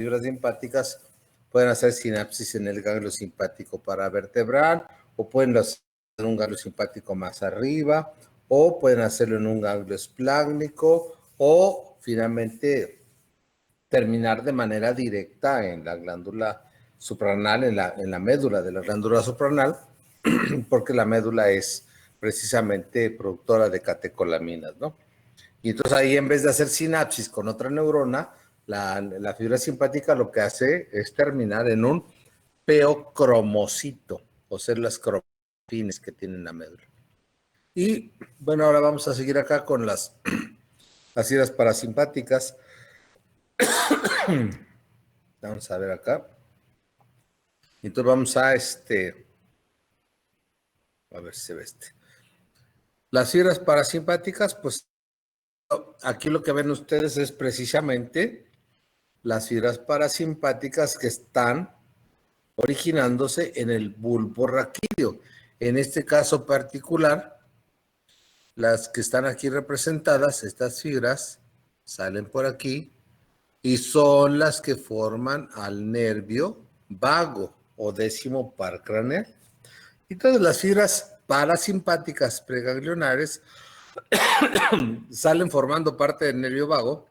fibras simpáticas pueden hacer sinapsis en el ganglio simpático paravertebral, o pueden hacer un ganglio simpático más arriba, o pueden hacerlo en un ganglio esplácnico, o finalmente terminar de manera directa en la glándula suprarrenal, en la médula de la glándula suprarrenal, porque la médula es precisamente productora de catecolaminas, ¿no? Y entonces ahí, en vez de hacer sinapsis con otra neurona, la fibra simpática lo que hace es terminar en un peocromocito, o células cromopines que tienen la médula. Y bueno, ahora vamos a seguir acá con las fibras parasimpáticas. Vamos a ver acá. Entonces vamos a ver si se ve Las fibras parasimpáticas, pues aquí lo que ven ustedes es precisamente las fibras parasimpáticas que están originándose en el bulbo raquídeo. En este caso particular, las que están aquí representadas, estas fibras, salen por aquí y son las que forman al nervio vago o décimo par craneal. Y todas las fibras parasimpáticas preganglionares salen formando parte del nervio vago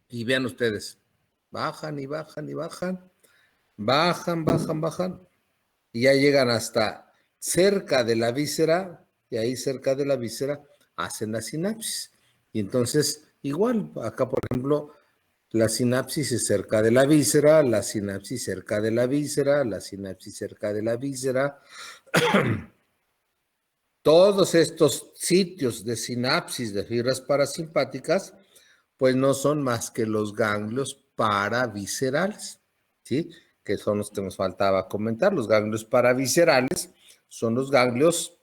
y vean ustedes, bajan y bajan y bajan, bajan y ya llegan hasta cerca de la víscera, y ahí cerca de la víscera hacen la sinapsis. Y entonces, igual, acá por ejemplo, la sinapsis es cerca de la víscera, la sinapsis cerca de la víscera, la sinapsis cerca de la víscera. Todos estos sitios de sinapsis de fibras parasimpáticas, pues no son más que los ganglios paraviscerales, ¿sí? Que son los que nos faltaba comentar. Los ganglios paraviscerales son los ganglios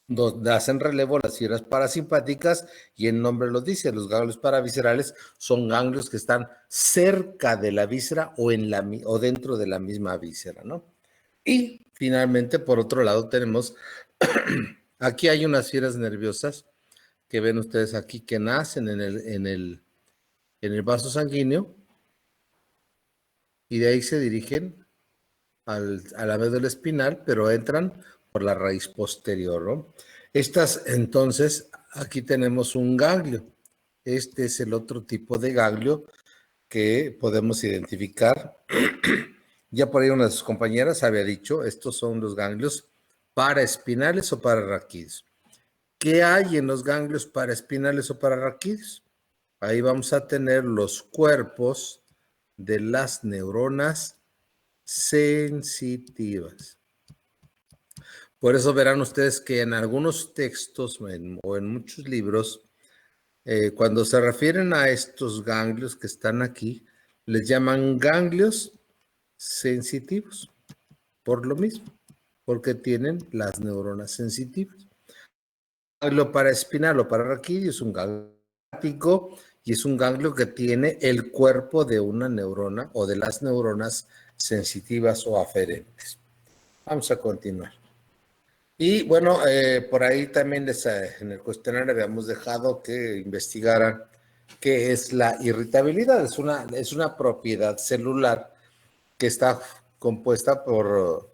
donde hacen relevo las fibras parasimpáticas, y el nombre lo dice, los ganglios paraviscerales son ganglios que están cerca de la víscera o dentro de la misma víscera, ¿no? Y finalmente, por otro lado, tenemos, aquí hay unas fibras nerviosas que ven ustedes aquí que nacen en el vaso sanguíneo, y de ahí se dirigen a la médula espinal, pero entran por la raíz posterior, ¿no? Estas, entonces, aquí tenemos un ganglio. Este es el otro tipo de ganglio que podemos identificar. Ya por ahí una de sus compañeras había dicho, estos son los ganglios paraespinales o pararraquídeos. ¿Qué hay en los ganglios paraespinales o pararraquídeos? Ahí vamos a tener los cuerpos de las neuronas sensitivas. Por eso verán ustedes que en algunos textos o en muchos libros, cuando se refieren a estos ganglios que están aquí, les llaman ganglios sensitivos, por lo mismo, porque tienen las neuronas sensitivas. El ganglio paraespinal o pararraquídeo es un ganglio y es un ganglio que tiene el cuerpo de una neurona o de las neuronas sensitivas o aferentes. Vamos a continuar. Y bueno, por ahí también en el cuestionario habíamos dejado que investigaran qué es la irritabilidad. Es una propiedad celular que está compuesta por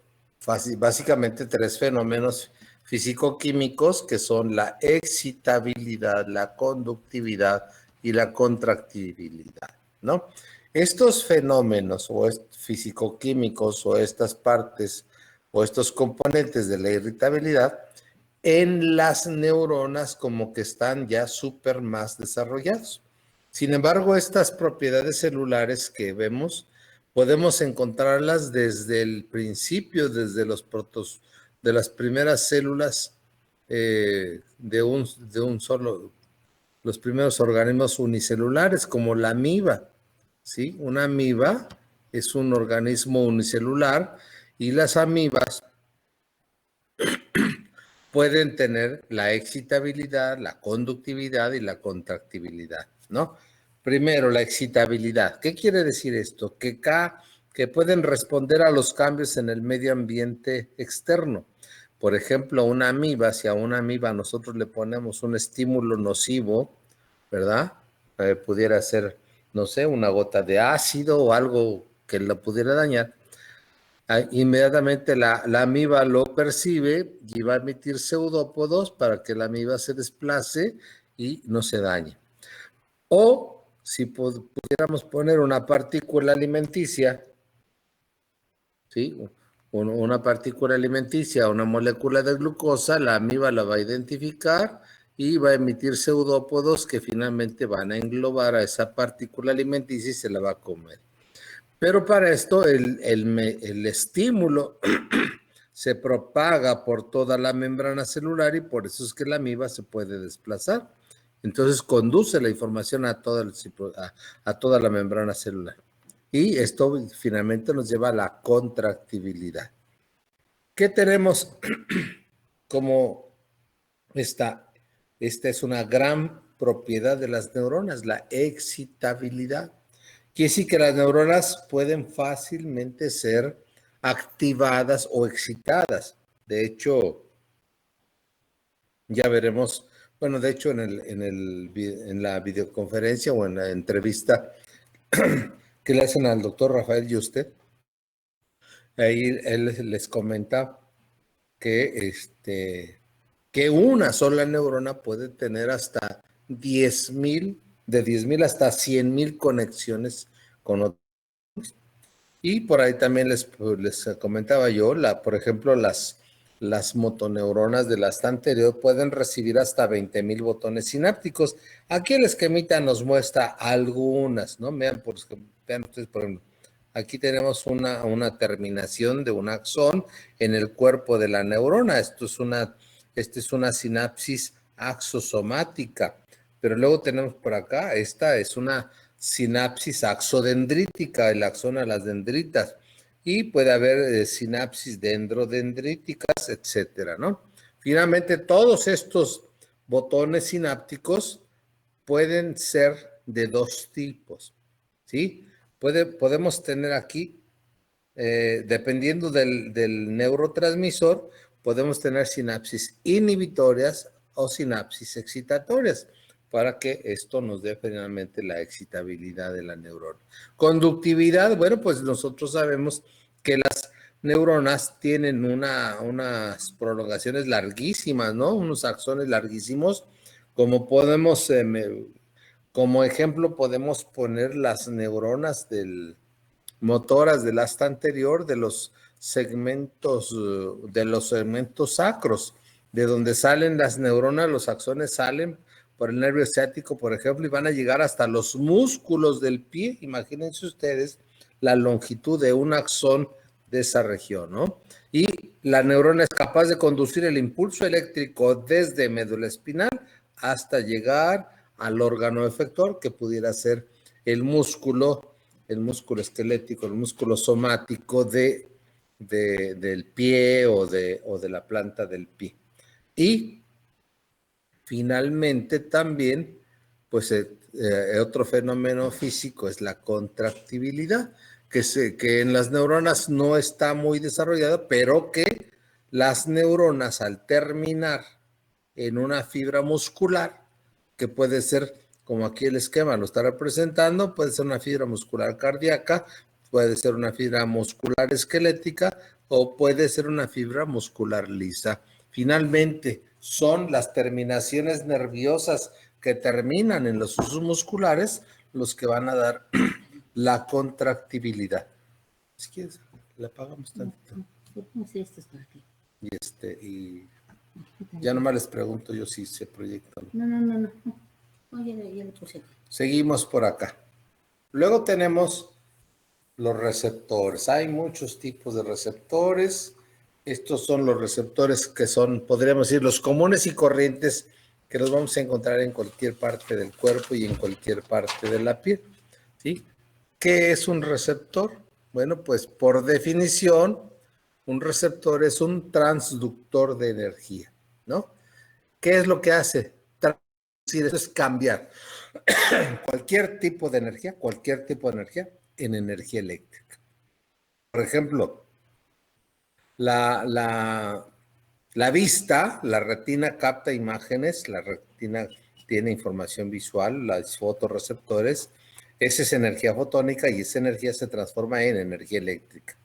básicamente tres fenómenos físico-químicos, que son la excitabilidad, la conductividad y la contractibilidad, ¿no? Estos fenómenos o físico-químicos o estas partes o estos componentes de la irritabilidad en las neuronas como que están ya súper más desarrollados. Sin embargo, estas propiedades celulares que vemos podemos encontrarlas desde el principio, desde los de las primeras células de un solo, los primeros organismos unicelulares, como la amiba, ¿sí? Una amiba es un organismo unicelular, y las amibas pueden tener la excitabilidad, la conductividad y la contractibilidad, ¿no? Primero, la excitabilidad. ¿Qué quiere decir esto? Que pueden responder a los cambios en el medio ambiente externo. Por ejemplo, una amiba, si a una amiba nosotros le ponemos un estímulo nocivo, ¿verdad? Pudiera ser no sé, una gota de ácido o algo que la pudiera dañar, inmediatamente la amiba lo percibe y va a emitir pseudópodos para que la amiba se desplace y no se dañe. O si pudiéramos poner una partícula alimenticia, ¿sí? Una partícula alimenticia, una molécula de glucosa, la amiba la va a identificar y va a emitir pseudópodos que finalmente van a englobar a esa partícula alimenticia y se la va a comer. Pero para esto el estímulo se propaga por toda la membrana celular y por eso es que la amiba se puede desplazar. Entonces conduce la información a toda la membrana celular. Y esto finalmente nos lleva a la contractibilidad. ¿Qué tenemos como esta? Esta es una gran propiedad de las neuronas, la excitabilidad. Quiere decir que las neuronas pueden fácilmente ser activadas o excitadas. De hecho, ya veremos, bueno, de hecho en la videoconferencia o en la entrevista que le hacen al doctor Rafael Yuste, ahí él les comenta que, que una sola neurona puede tener hasta 10,000, de 10,000 hasta 100,000 conexiones con otros. Y por ahí también les comentaba yo, por ejemplo, las motoneuronas de la asta anterior pueden recibir hasta 20,000 botones sinápticos. Aquí el esquemita nos muestra algunas, ¿no? Vean ustedes, por ejemplo, aquí tenemos una terminación de un axón en el cuerpo de la neurona. Esta es una sinapsis axosomática. Pero luego tenemos por acá, esta es una sinapsis axodendrítica, el axón a las dendritas, y puede haber sinapsis dendrodendríticas, etcétera, ¿no? Finalmente, todos estos botones sinápticos pueden ser de dos tipos, ¿sí? Podemos tener aquí, dependiendo del neurotransmisor, podemos tener sinapsis inhibitorias o sinapsis excitatorias para que esto nos dé finalmente la excitabilidad de la neurona. Conductividad, bueno, pues nosotros sabemos que las neuronas tienen unas prolongaciones larguísimas, ¿no? Unos axones larguísimos, como como ejemplo podemos poner las neuronas motoras del asta anterior de los segmentos sacros, de donde salen las neuronas, los axones salen por el nervio ciático, por ejemplo, y van a llegar hasta los músculos del pie. Imagínense ustedes la longitud de un axón de esa región, ¿no? Y la neurona es capaz de conducir el impulso eléctrico desde médula espinal hasta llegar al órgano efector, que pudiera ser el músculo esquelético, el músculo somático del pie o de la planta del pie. Y finalmente también, pues otro fenómeno físico es la contractibilidad, que en las neuronas no está muy desarrollada, pero que las neuronas al terminar en una fibra muscular, que puede ser, como aquí el esquema lo está representando, puede ser una fibra muscular cardíaca, puede ser una fibra muscular esquelética o puede ser una fibra muscular lisa. Finalmente, son las terminaciones nerviosas que terminan en los usos musculares los que van a dar la contractibilidad. Si quieres, le apagamos tantito. Sí, esto es para aquí. Y ya nomás les pregunto yo si se proyecta. No. Oye, ya le puse aquí. Seguimos por acá. Luego tenemos los receptores. Hay muchos tipos de receptores. Estos son los receptores que son, podríamos decir, los comunes y corrientes que los vamos a encontrar en cualquier parte del cuerpo y en cualquier parte de la piel, ¿sí? ¿Qué es un receptor? Bueno, pues por definición, un receptor es un transductor de energía, ¿no? ¿Qué es lo que hace? Traducir, eso es cambiar cualquier tipo de energía en energía eléctrica. Por ejemplo, la vista, la retina capta imágenes, la retina tiene información visual, los fotorreceptores, Esa es energía fotónica y esa energía se transforma en energía eléctrica.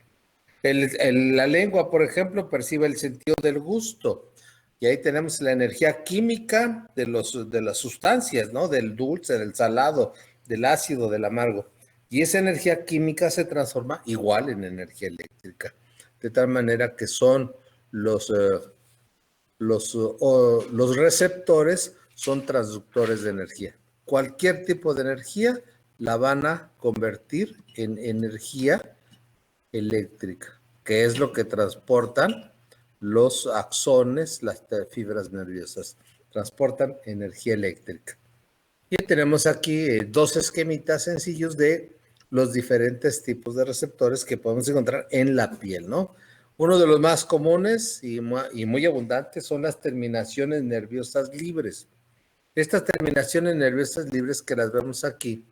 La lengua, por ejemplo, percibe el sentido del gusto. Y ahí tenemos la energía química de las sustancias, ¿no? Del dulce, del salado, del ácido, del amargo. Y esa energía química se transforma igual en energía eléctrica. De tal manera que son los receptores, son transductores de energía. Cualquier tipo de energía la van a convertir en energía eléctrica, que es lo que transportan los axones, las fibras nerviosas, transportan energía eléctrica. Y tenemos aquí dos esquemitas sencillos de los diferentes tipos de receptores que podemos encontrar en la piel, ¿no? Uno de los más comunes y muy abundantes son las terminaciones nerviosas libres. Estas terminaciones nerviosas libres que las vemos aquí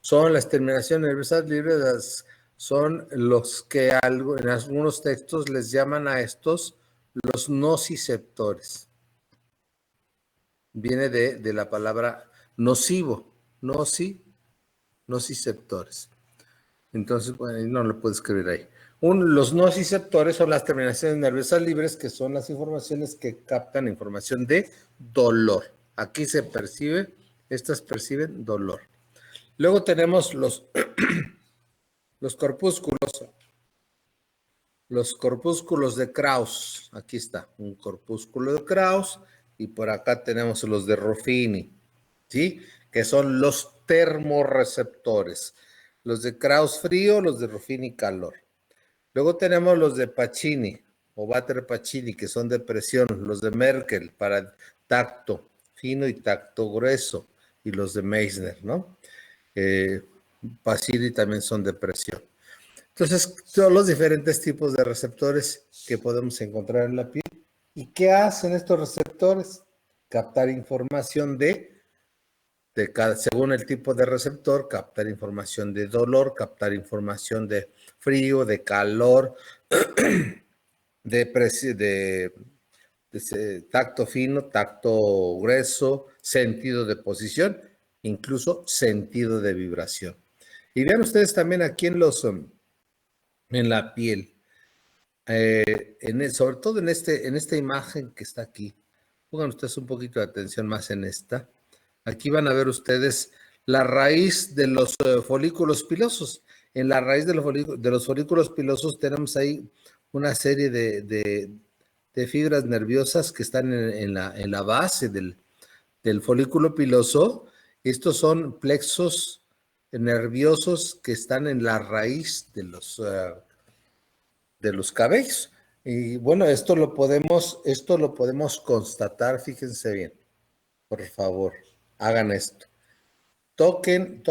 son las terminaciones nerviosas libres, son los que en algunos textos les llaman a estos los nociceptores. Viene de la palabra nocivo, nociceptores. Entonces, bueno, no lo puedo escribir ahí. Los nociceptores son las terminaciones nerviosas libres, que son las informaciones que captan información de dolor. Aquí se percibe, estas perciben dolor. Luego tenemos los corpúsculos. Los corpúsculos de Krauss. Aquí está, un corpúsculo de Krauss. Y por acá tenemos los de Ruffini, ¿sí? Que son los termorreceptores. Los de Krauss frío, los de Ruffini calor. Luego tenemos los de Pacini o Batter-Pacini, que son de presión. Los de Merkel para tacto fino y tacto grueso. Y los de Meissner, ¿no? Pacini también son de presión. Entonces, son los diferentes tipos de receptores que podemos encontrar en la piel. ¿Y qué hacen estos receptores? Captar información según el tipo de receptor, captar información de dolor, captar información de frío, de calor, de tacto fino, tacto grueso, sentido de posición, incluso sentido de vibración. Y vean ustedes también aquí en la piel, sobre todo en esta imagen que está aquí. Pongan ustedes un poquito de atención más en esta. Aquí van a ver ustedes la raíz de los folículos pilosos. En la raíz de los folículos pilosos tenemos ahí una serie de fibras nerviosas que están en la base del folículo piloso. Estos son plexos nerviosos que están en la raíz de los cabellos. Y bueno, esto lo podemos constatar, fíjense bien, por favor, hagan esto. Toquen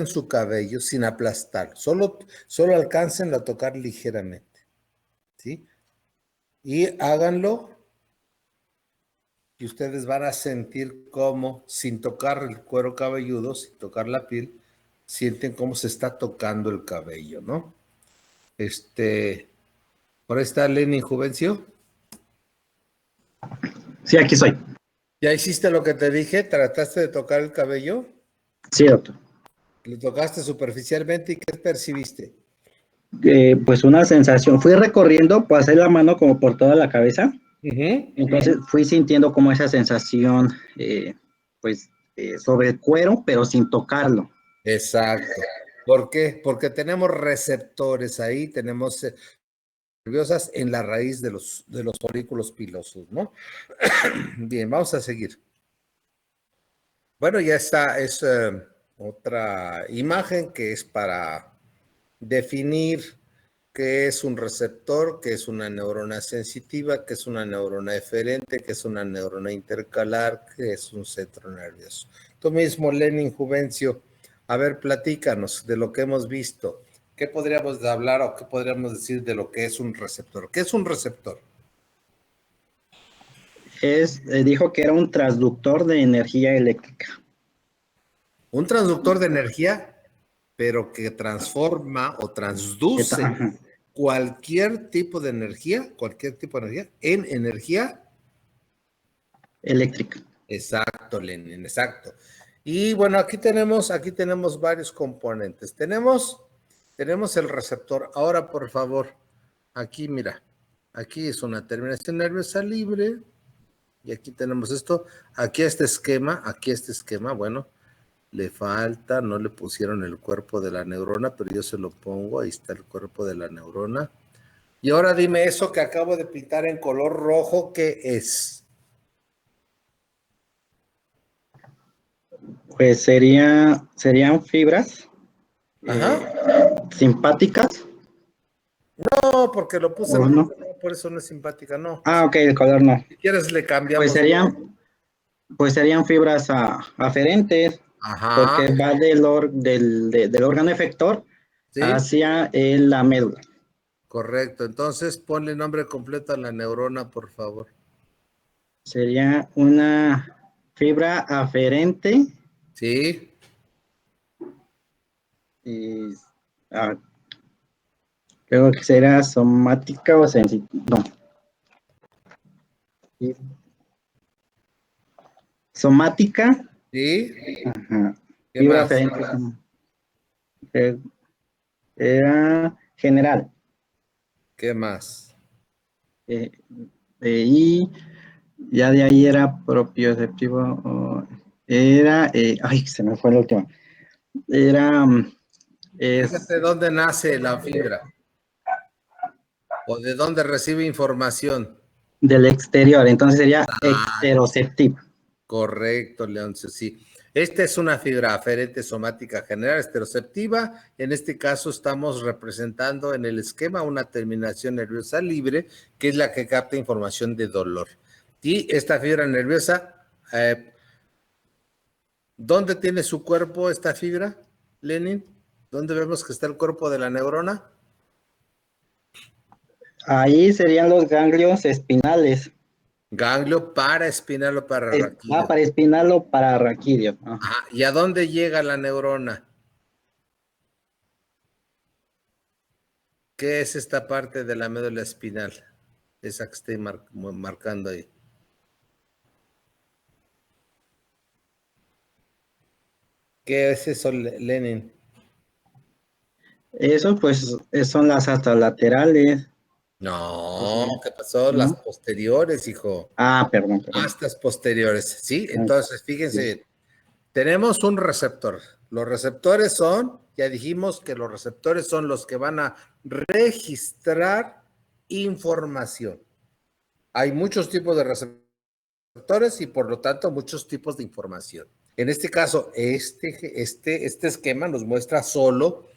su cabello sin aplastar, solo alcancen a tocar ligeramente, ¿sí? Y háganlo y ustedes van a sentir cómo, sin tocar el cuero cabelludo, sin tocar la piel, sienten cómo se está tocando el cabello, ¿no? Por ahí está Lenny Juvencio. Sí, aquí soy. ¿Ya hiciste lo que te dije? ¿Trataste de tocar el cabello? Sí, doctor. ¿Lo tocaste superficialmente y qué percibiste? Pues una sensación. Fui recorriendo, pasé la mano como por toda la cabeza. Entonces fui sintiendo como esa sensación, sobre el cuero, pero sin tocarlo. Exacto. ¿Por qué? Porque tenemos receptores ahí, tenemos nerviosas en la raíz de los folículos pilosos, ¿no? Bien, vamos a seguir. Bueno, ya está, es otra imagen que es para definir qué es un receptor, qué es una neurona sensitiva, qué es una neurona eferente, qué es una neurona intercalar, qué es un centro nervioso. Tú mismo, Lenin Juvencio, a ver, platícanos de lo que hemos visto. ¿Qué podríamos hablar o qué podríamos decir de lo que es un receptor? ¿Qué es un receptor? Dijo que era un transductor de energía eléctrica. Un transductor de energía, pero que transforma o transduce cualquier tipo de energía en energía eléctrica. Exacto, Lenin, exacto. Y bueno, aquí tenemos varios componentes. Tenemos el receptor. Ahora, por favor, aquí mira, aquí es una terminación nerviosa libre. Y aquí tenemos esto. Aquí este esquema, bueno, le falta, no le pusieron el cuerpo de la neurona, pero yo se lo pongo, ahí está el cuerpo de la neurona. Y ahora dime eso que acabo de pintar en color rojo, ¿qué es? Pues serían fibras Ajá. simpáticas. No, porque lo puse en ¿O no? rojo, no, por eso no es simpática, no. Ah, ok, el color no. Si quieres le Pues cambiamos. serían fibras aferentes, Ajá, porque va del órgano efector sí, hacia la médula. correcto. Entonces ponle nombre completo a la neurona, por favor. Sería una fibra aferente Sí, y ah, creo que será somática o sensitiva. No. Somática, sí. ajá, ¿Qué fibra más? aferente. Era general. ¿Qué más? eh, y ya de ahí era propioceptivo. Era, ay, se me fue el último. Era, Fíjate dónde nace la fibra o de dónde recibe información. del exterior, entonces sería exteroceptivo. Correcto, Leoncio, sí. Esta es una fibra aferente somática general esteroceptiva. En este caso estamos representando en el esquema una terminación nerviosa libre, que es la que capta información de dolor. Y esta fibra nerviosa, ¿dónde tiene su cuerpo esta fibra, Lenin? ¿Dónde vemos que está el cuerpo de la neurona? Ahí serían los ganglios espinales. Ganglio paraespinal o pararraquídeo. Para espinal o para raquídeo. Ajá. ¿Y a dónde llega la neurona? ¿Qué es esta parte de la médula espinal? Esa que estoy marcando ahí. ¿Qué es eso, Lenin? Eso pues son las astas laterales. No, ¿qué pasó? Las ¿No? posteriores, hijo. Perdón. Astas posteriores, ¿sí? Entonces, Sí. fíjense, tenemos un receptor. Los receptores son, ya dijimos que los receptores son los que van a registrar información. Hay muchos tipos de receptores y por lo tanto muchos tipos de información. En este caso, este esquema nos muestra solo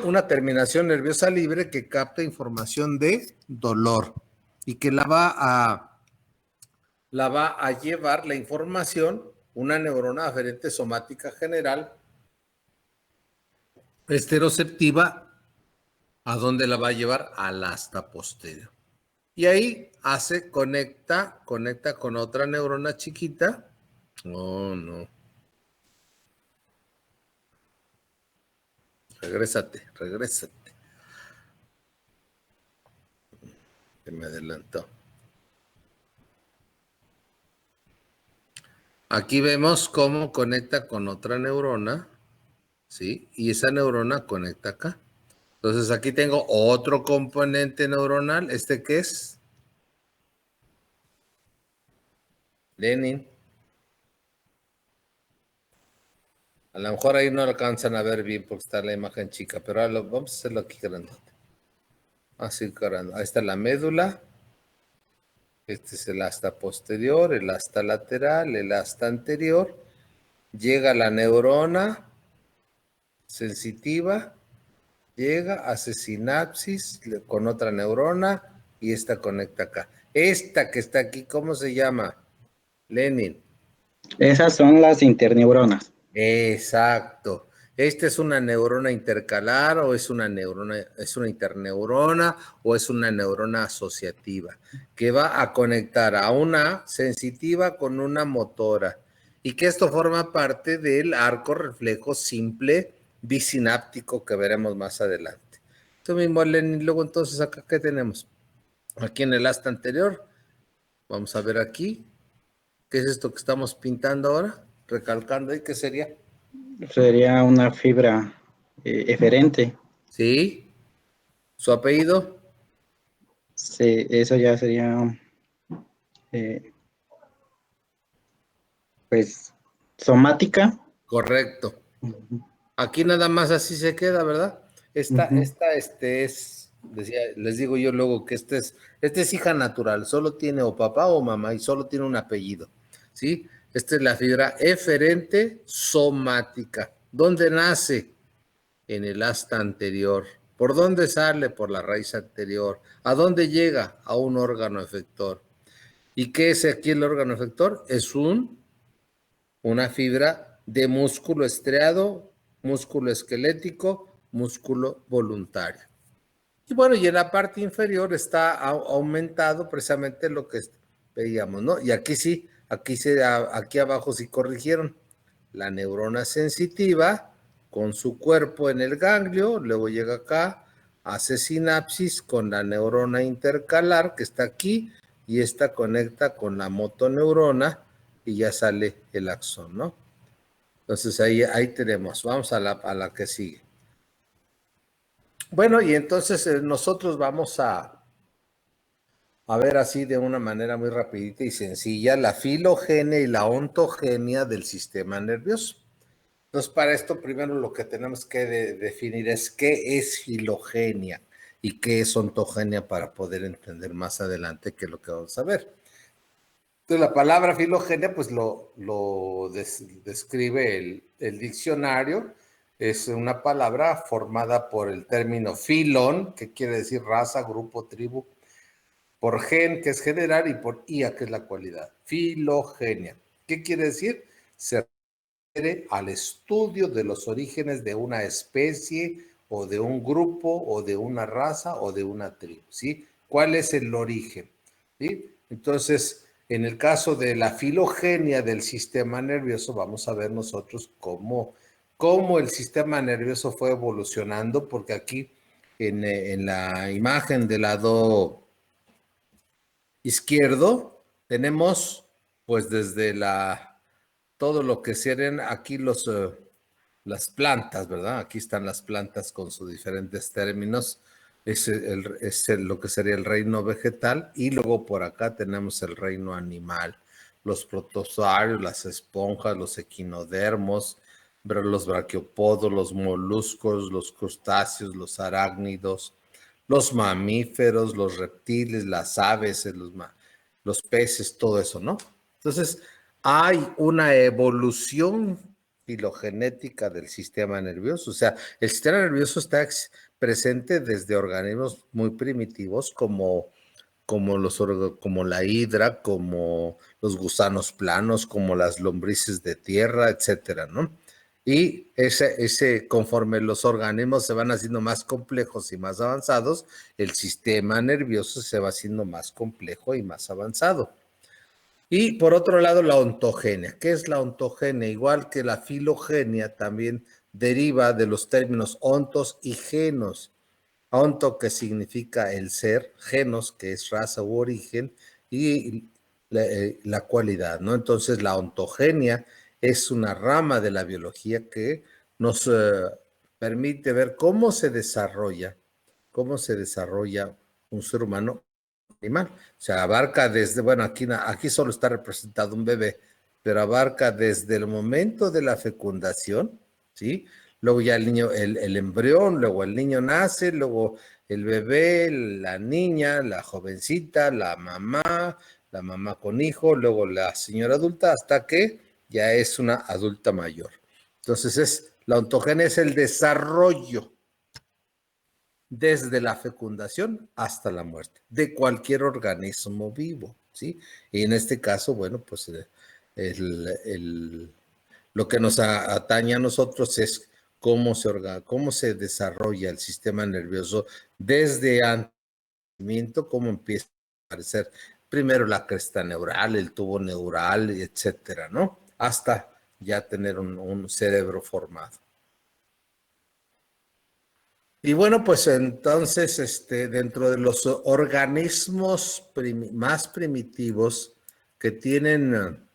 una terminación nerviosa libre que capta información de dolor y que la va a llevar la información, una neurona aferente somática general esteroceptiva, ¿a dónde la va a llevar? Al asta posterior. Y ahí conecta con otra neurona chiquita. Oh, no. Regrésate. Que me adelantó. Aquí vemos cómo conecta con otra neurona, ¿sí? Y esa neurona conecta acá. Entonces aquí tengo otro componente neuronal. ¿Este qué es? Lenin. A lo mejor ahí no lo alcanzan a ver bien porque está la imagen chica, pero ahora vamos a hacerlo aquí grandote. Así grande. Ahí está la médula. Este es el asta posterior, el asta lateral, el asta anterior. Llega la neurona sensitiva, llega, hace sinapsis con otra neurona y esta conecta acá. Esta que está aquí, ¿cómo se llama? Lenin. Esas son las interneuronas. Exacto. ¿Esta es una neurona intercalar o es una interneurona o es una neurona asociativa que va a conectar a una sensitiva con una motora y que esto forma parte del arco reflejo simple bisináptico que veremos más adelante? Esto mismo, Lenin. Luego entonces acá, ¿qué tenemos? Aquí en el asta anterior, vamos a ver aquí, ¿qué es esto que estamos pintando ahora? recalcando, ¿y qué sería? Sería una fibra eferente. Sí, su apellido, Sí, eso ya sería, eh, pues, somática. correcto. Ujú, Aquí nada más así se queda, ¿verdad? ujú. Decía, les digo yo luego que esta es hija natural, solo tiene o papá o mamá y solo tiene un apellido, ¿sí? Esta es la fibra eferente somática. ¿Dónde nace? En el asta anterior. ¿Por dónde sale? Por la raíz anterior. ¿A dónde llega? A un órgano efector. ¿Y qué es aquí el órgano efector? Es una fibra de músculo estriado, músculo esquelético, músculo voluntario. Y bueno, y en la parte inferior está aumentado precisamente lo que veíamos, ¿no? Y aquí sí, aquí abajo sí corrigieron. La neurona sensitiva con su cuerpo en el ganglio, luego llega acá, hace sinapsis con la neurona intercalar que está aquí y esta conecta con la motoneurona y ya sale el axón, ¿no? Entonces ahí tenemos, vamos a la que sigue. Bueno, y entonces nosotros vamos a ver así de una manera muy rapidita y sencilla la filogenia y la ontogenia del sistema nervioso. Entonces, para esto primero lo que tenemos que definir es qué es filogenia y qué es ontogenia para poder entender más adelante qué es lo que vamos a ver. Entonces, la palabra filogenia, pues describe el diccionario. Es una palabra formada por el término filón, que quiere decir raza, grupo, tribu, por gen, que es general, y por ia, que es la cualidad. Filogenia. ¿Qué quiere decir? Se refiere al estudio de los orígenes de una especie o de un grupo o de una raza o de una tribu, ¿sí? ¿Cuál es el origen? ¿Sí? Entonces, en el caso de la filogenia del sistema nervioso, vamos a ver nosotros cómo el sistema nervioso fue evolucionando, porque aquí en la imagen del lado izquierdo tenemos pues desde todo lo que serían aquí las plantas, ¿verdad? Aquí están las plantas con sus diferentes términos. Lo que sería el reino vegetal y luego por acá tenemos el reino animal, los protozoarios, las esponjas, los equinodermos, los braquiopodos, los moluscos, los crustáceos, los arácnidos, los mamíferos, los reptiles, las aves, los peces, todo eso, ¿no? Entonces, hay una evolución filogenética del sistema nervioso. O sea, el sistema nervioso está presente desde organismos muy primitivos como la hidra, como los gusanos planos, como las lombrices de tierra, etcétera, ¿no? Y conforme los organismos se van haciendo más complejos y más avanzados, el sistema nervioso se va haciendo más complejo y más avanzado. Y por otro lado, la ontogenia. ¿Qué es la ontogenia? Igual que la filogenia, también deriva de los términos ontos y genos. Onto, que significa el ser, genos, que es raza u origen, y la cualidad, ¿no? Entonces, la ontogenia es una rama de la biología que nos permite ver cómo se desarrolla un ser humano animal. O sea, abarca desde, bueno, aquí solo está representado un bebé, pero abarca desde el momento de la fecundación, ¿sí? Luego ya el niño, el embrión, luego el niño nace, luego el bebé, la niña, la jovencita, la mamá con hijo, luego la señora adulta, hasta que ya es una adulta mayor. Entonces, la ontogenia es el desarrollo desde la fecundación hasta la muerte de cualquier organismo vivo, ¿sí? Y en este caso, bueno, pues lo que nos atañe a nosotros es cómo se desarrolla el sistema nervioso desde antes del nacimiento, cómo empieza a aparecer primero la cresta neural, el tubo neural, etcétera, ¿no? Hasta ya tener un cerebro formado. Y bueno, pues entonces, dentro de los organismos más primitivos que tienen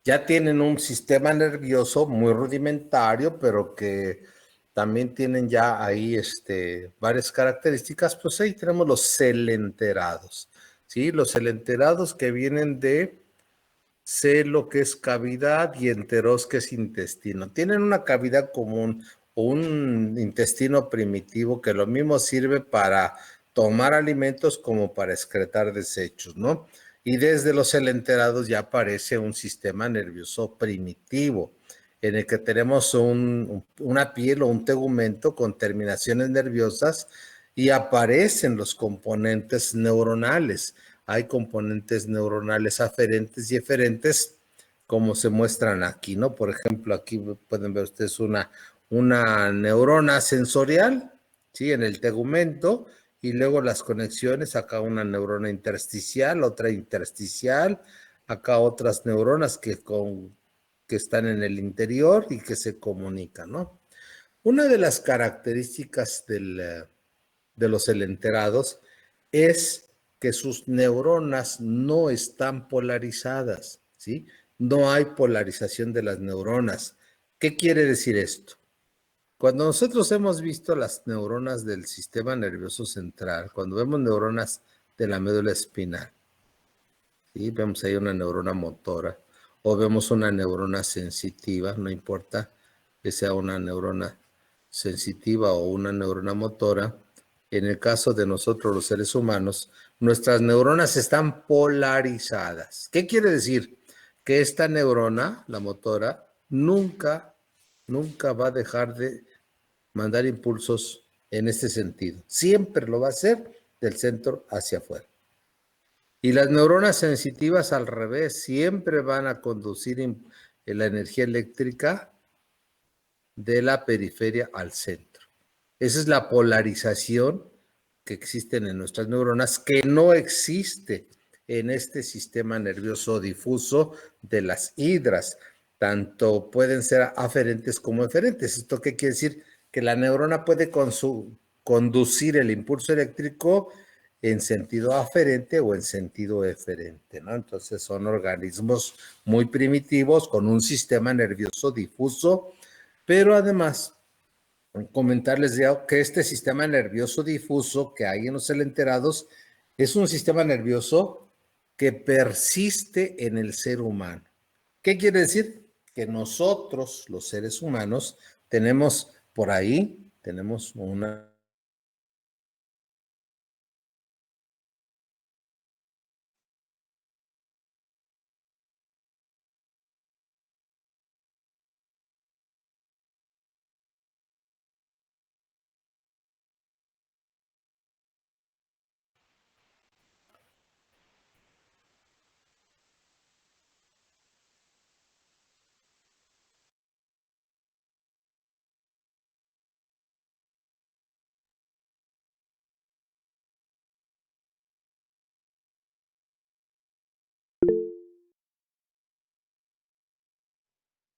ya tienen un sistema nervioso muy rudimentario, pero que también tienen ya ahí varias características. Pues ahí tenemos los celenterados, ¿sí? Los celenterados que vienen de celo, que es cavidad, y enteros, que es intestino. Tienen una cavidad común o un intestino primitivo que lo mismo sirve para tomar alimentos como para excretar desechos, ¿no? Y desde los celenterados ya aparece un sistema nervioso primitivo, en el que tenemos una piel o un tegumento con terminaciones nerviosas y aparecen los componentes neuronales. Hay componentes neuronales aferentes y eferentes, como se muestran aquí, ¿no? Por ejemplo, aquí pueden ver ustedes una neurona sensorial, ¿sí? En el tegumento, y luego las conexiones, acá una neurona intersticial, otra intersticial, acá otras neuronas que están en el interior y que se comunican, ¿no? Una de las características de los celenterados es que sus neuronas no están polarizadas, ¿sí? No hay polarización de las neuronas. ¿Qué quiere decir esto? Cuando nosotros hemos visto las neuronas del sistema nervioso central, cuando vemos neuronas de la médula espinal, ¿sí? Vemos ahí una neurona motora o vemos una neurona sensitiva, no importa que sea una neurona sensitiva o una neurona motora. En el caso de nosotros los seres humanos, nuestras neuronas están polarizadas. ¿Qué quiere decir? Que esta neurona, la motora, nunca va a dejar de mandar impulsos en este sentido. Siempre lo va a hacer del centro hacia afuera. Y las neuronas sensitivas al revés, siempre van a conducir la energía eléctrica de la periferia al centro. Esa es la polarización que existen en nuestras neuronas, que no existe en este sistema nervioso difuso de las hidras. Tanto pueden ser aferentes como eferentes. ¿Esto qué quiere decir? Que la neurona puede conducir el impulso eléctrico en sentido aferente o en sentido eferente, ¿no? Entonces son organismos muy primitivos con un sistema nervioso difuso, pero además comentarles ya que este sistema nervioso difuso que hay en los celenterados es un sistema nervioso que persiste en el ser humano. ¿Qué quiere decir? Que nosotros, los seres humanos, tenemos por ahí, tenemos una...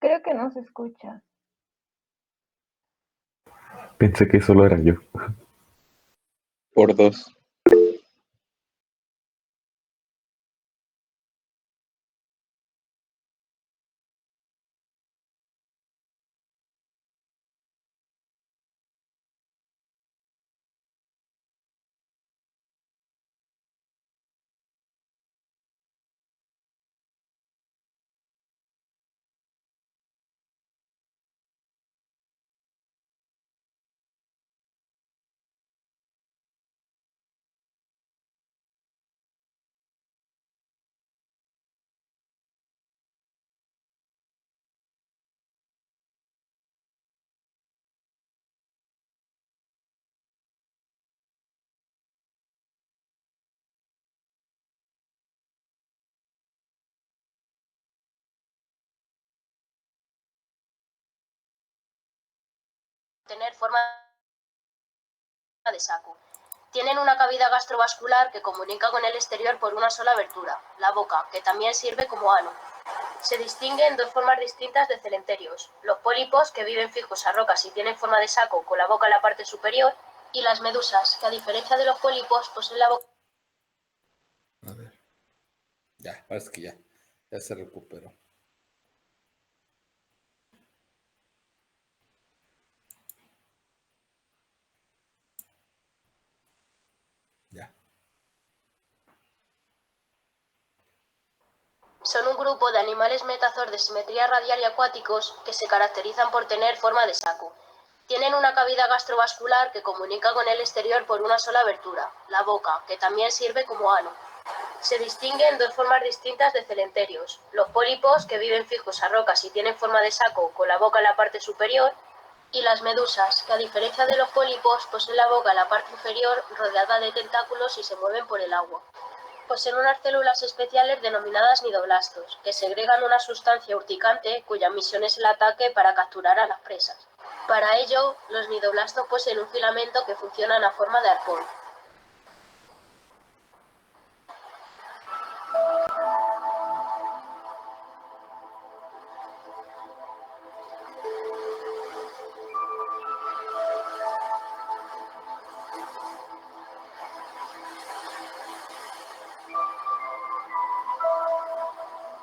Creo que no se escucha. Pensé que solo era yo. Por dos. Tener forma de saco. Tienen una cavidad gastrovascular que comunica con el exterior por una sola abertura, la boca, que también sirve como ano. Se distinguen dos formas distintas de celenterios: los pólipos, que viven fijos a rocas y tienen forma de saco con la boca en la parte superior, y las medusas, que a diferencia de los pólipos poseen la boca... A ver, ya, parece que ya. Ya se recuperó. Ya. Son un grupo de animales metazor de simetría radial y acuáticos que se caracterizan por tener forma de saco. Tienen una cavidad gastrovascular que comunica con el exterior por una sola abertura, la boca, que también sirve como ano. Se distinguen dos formas distintas de celenterios: los pólipos, que viven fijos a rocas y tienen forma de saco con la boca en la parte superior, y las medusas, que a diferencia de los pólipos poseen la boca en la parte inferior rodeada de tentáculos y se mueven por el agua. Poseen unas células especiales denominadas nidoblastos, que segregan una sustancia urticante cuya misión es el ataque para capturar a las presas. Para ello, los nidoblastos poseen un filamento que funciona en la forma de arpón.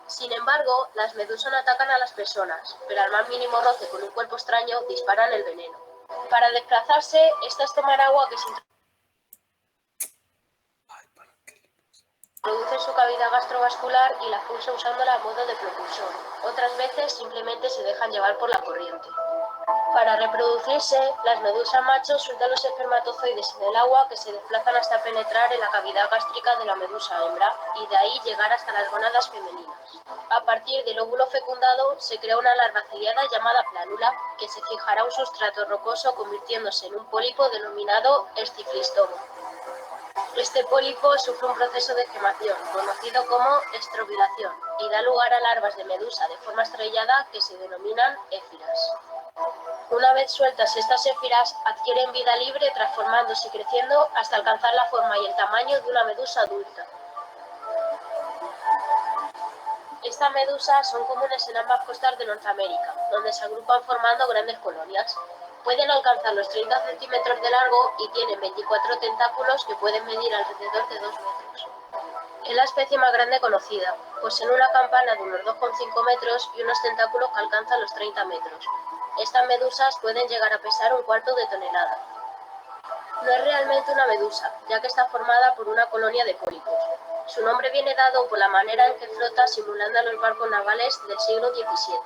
Sin embargo, las medusas no atacan a las personas, pero al más mínimo roce con un cuerpo extraño disparan el veneno. Para desplazarse, estas toman agua que se introduce en su cavidad gastrovascular y la expulsa usándola a modo de propulsor. Otras veces simplemente se dejan llevar por la corriente. Para reproducirse, las medusas machos sueltan los espermatozoides en el agua que se desplazan hasta penetrar en la cavidad gástrica de la medusa hembra y de ahí llegar hasta las gónadas femeninas. A partir del óvulo fecundado se crea una larva ciliada llamada plánula que se fijará a un sustrato rocoso convirtiéndose en un pólipo denominado esciflistoma. Este pólipo sufre un proceso de gemación conocido como estrobilación y da lugar a larvas de medusa de forma estrellada que se denominan éfiras. Una vez sueltas estas éfiras, adquieren vida libre transformándose y creciendo hasta alcanzar la forma y el tamaño de una medusa adulta. Estas medusas son comunes en ambas costas de Norteamérica, donde se agrupan formando grandes colonias. Pueden alcanzar los 30 centímetros de largo y tienen 24 tentáculos que pueden medir alrededor de 2 metros. Es la especie más grande conocida, poseen una campana de unos 2,5 metros y unos tentáculos que alcanzan los 30 metros. Estas medusas pueden llegar a pesar un cuarto de tonelada. No es realmente una medusa, ya que está formada por una colonia de pólipos. Su nombre viene dado por la manera en que flota simulando a los barcos navales del siglo XVII.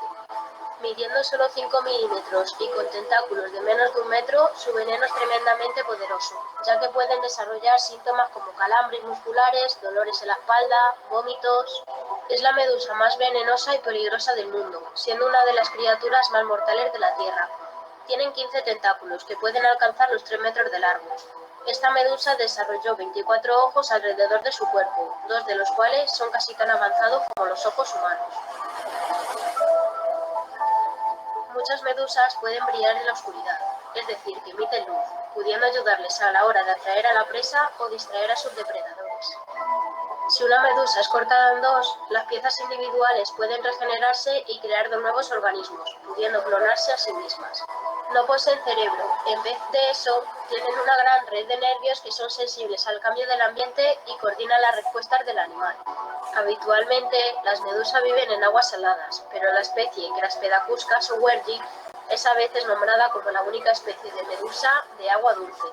Midiendo solo 5 milímetros y con tentáculos de menos de 1 metro, su veneno es tremendamente poderoso, ya que pueden desarrollar síntomas como calambres musculares, dolores en la espalda, vómitos. Es la medusa más venenosa y peligrosa del mundo, siendo una de las criaturas más mortales de la Tierra. Tienen 15 tentáculos que pueden alcanzar los 3 metros de largo. Esta medusa desarrolló 24 ojos alrededor de su cuerpo, 2 de los cuales son casi tan avanzados como los ojos humanos. Muchas medusas pueden brillar en la oscuridad, es decir, que emiten luz, pudiendo ayudarles a la hora de atraer a la presa o distraer a sus depredadores. Si una medusa es cortada en dos, las piezas individuales pueden regenerarse y crear de nuevos organismos, pudiendo clonarse a sí mismas. No poseen cerebro, en vez de eso, tienen una gran red de nervios que son sensibles al cambio del ambiente y coordinan las respuestas del animal. Habitualmente, las medusas viven en aguas saladas, pero la especie Graspedacuscas o wergi es a veces nombrada como la única especie de medusa de agua dulce.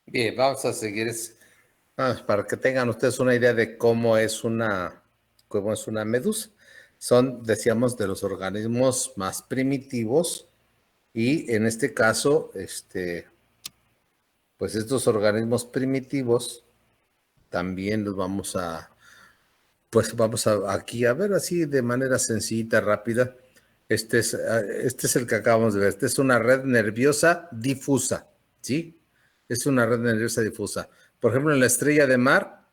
Bien, vamos a seguir. Para que tengan ustedes una idea de cómo es una medusa. Son, decíamos, de los organismos más primitivos y en este caso, pues estos organismos primitivos también los vamos a aquí a ver así de manera sencillita, rápida. Este es el que acabamos de ver. Esta es una red nerviosa difusa, ¿sí? Es una red nerviosa difusa. Por ejemplo, en la estrella de mar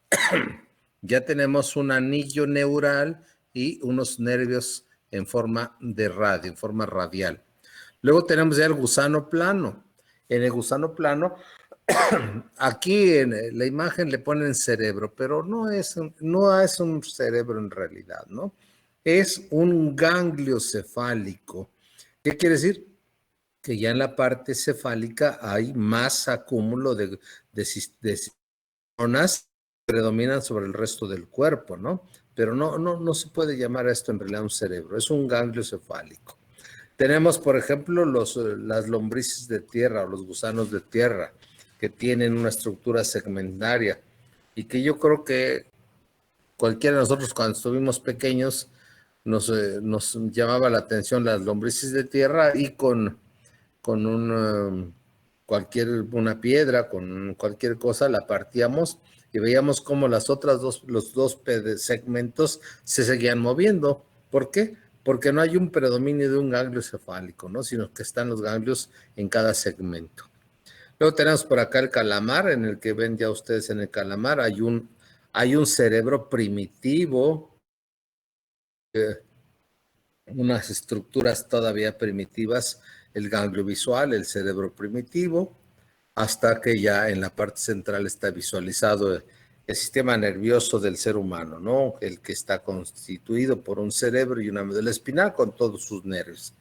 ya tenemos un anillo neural y unos nervios en forma de radio, en forma radial. Luego tenemos ya el gusano plano. En el gusano plano, aquí en la imagen le ponen cerebro, pero no es un cerebro en realidad, ¿no? Es un ganglio cefálico. ¿Qué quiere decir? Que ya en la parte cefálica hay más acúmulo de neuronas que predominan sobre el resto del cuerpo, ¿no? Pero no se puede llamar a esto en realidad un cerebro, es un ganglio cefálico. Tenemos, por ejemplo, las lombrices de tierra o los gusanos de tierra, que tienen una estructura segmentaria y que yo creo que cualquiera de nosotros cuando estuvimos pequeños nos llamaba la atención las lombrices de tierra y con una piedra, con cualquier cosa, la partíamos y veíamos cómo los dos segmentos se seguían moviendo. ¿Por qué? Porque no hay un predominio de un ganglio cefálico, ¿no? Sino que están los ganglios en cada segmento. Luego tenemos por acá el calamar, en el que ven ya ustedes en el calamar, hay un cerebro primitivo, unas estructuras todavía primitivas, el ganglio visual, el cerebro primitivo, hasta que ya en la parte central está visualizado el sistema nervioso del ser humano, ¿no? El que está constituido por un cerebro y una médula espinal con todos sus nervios.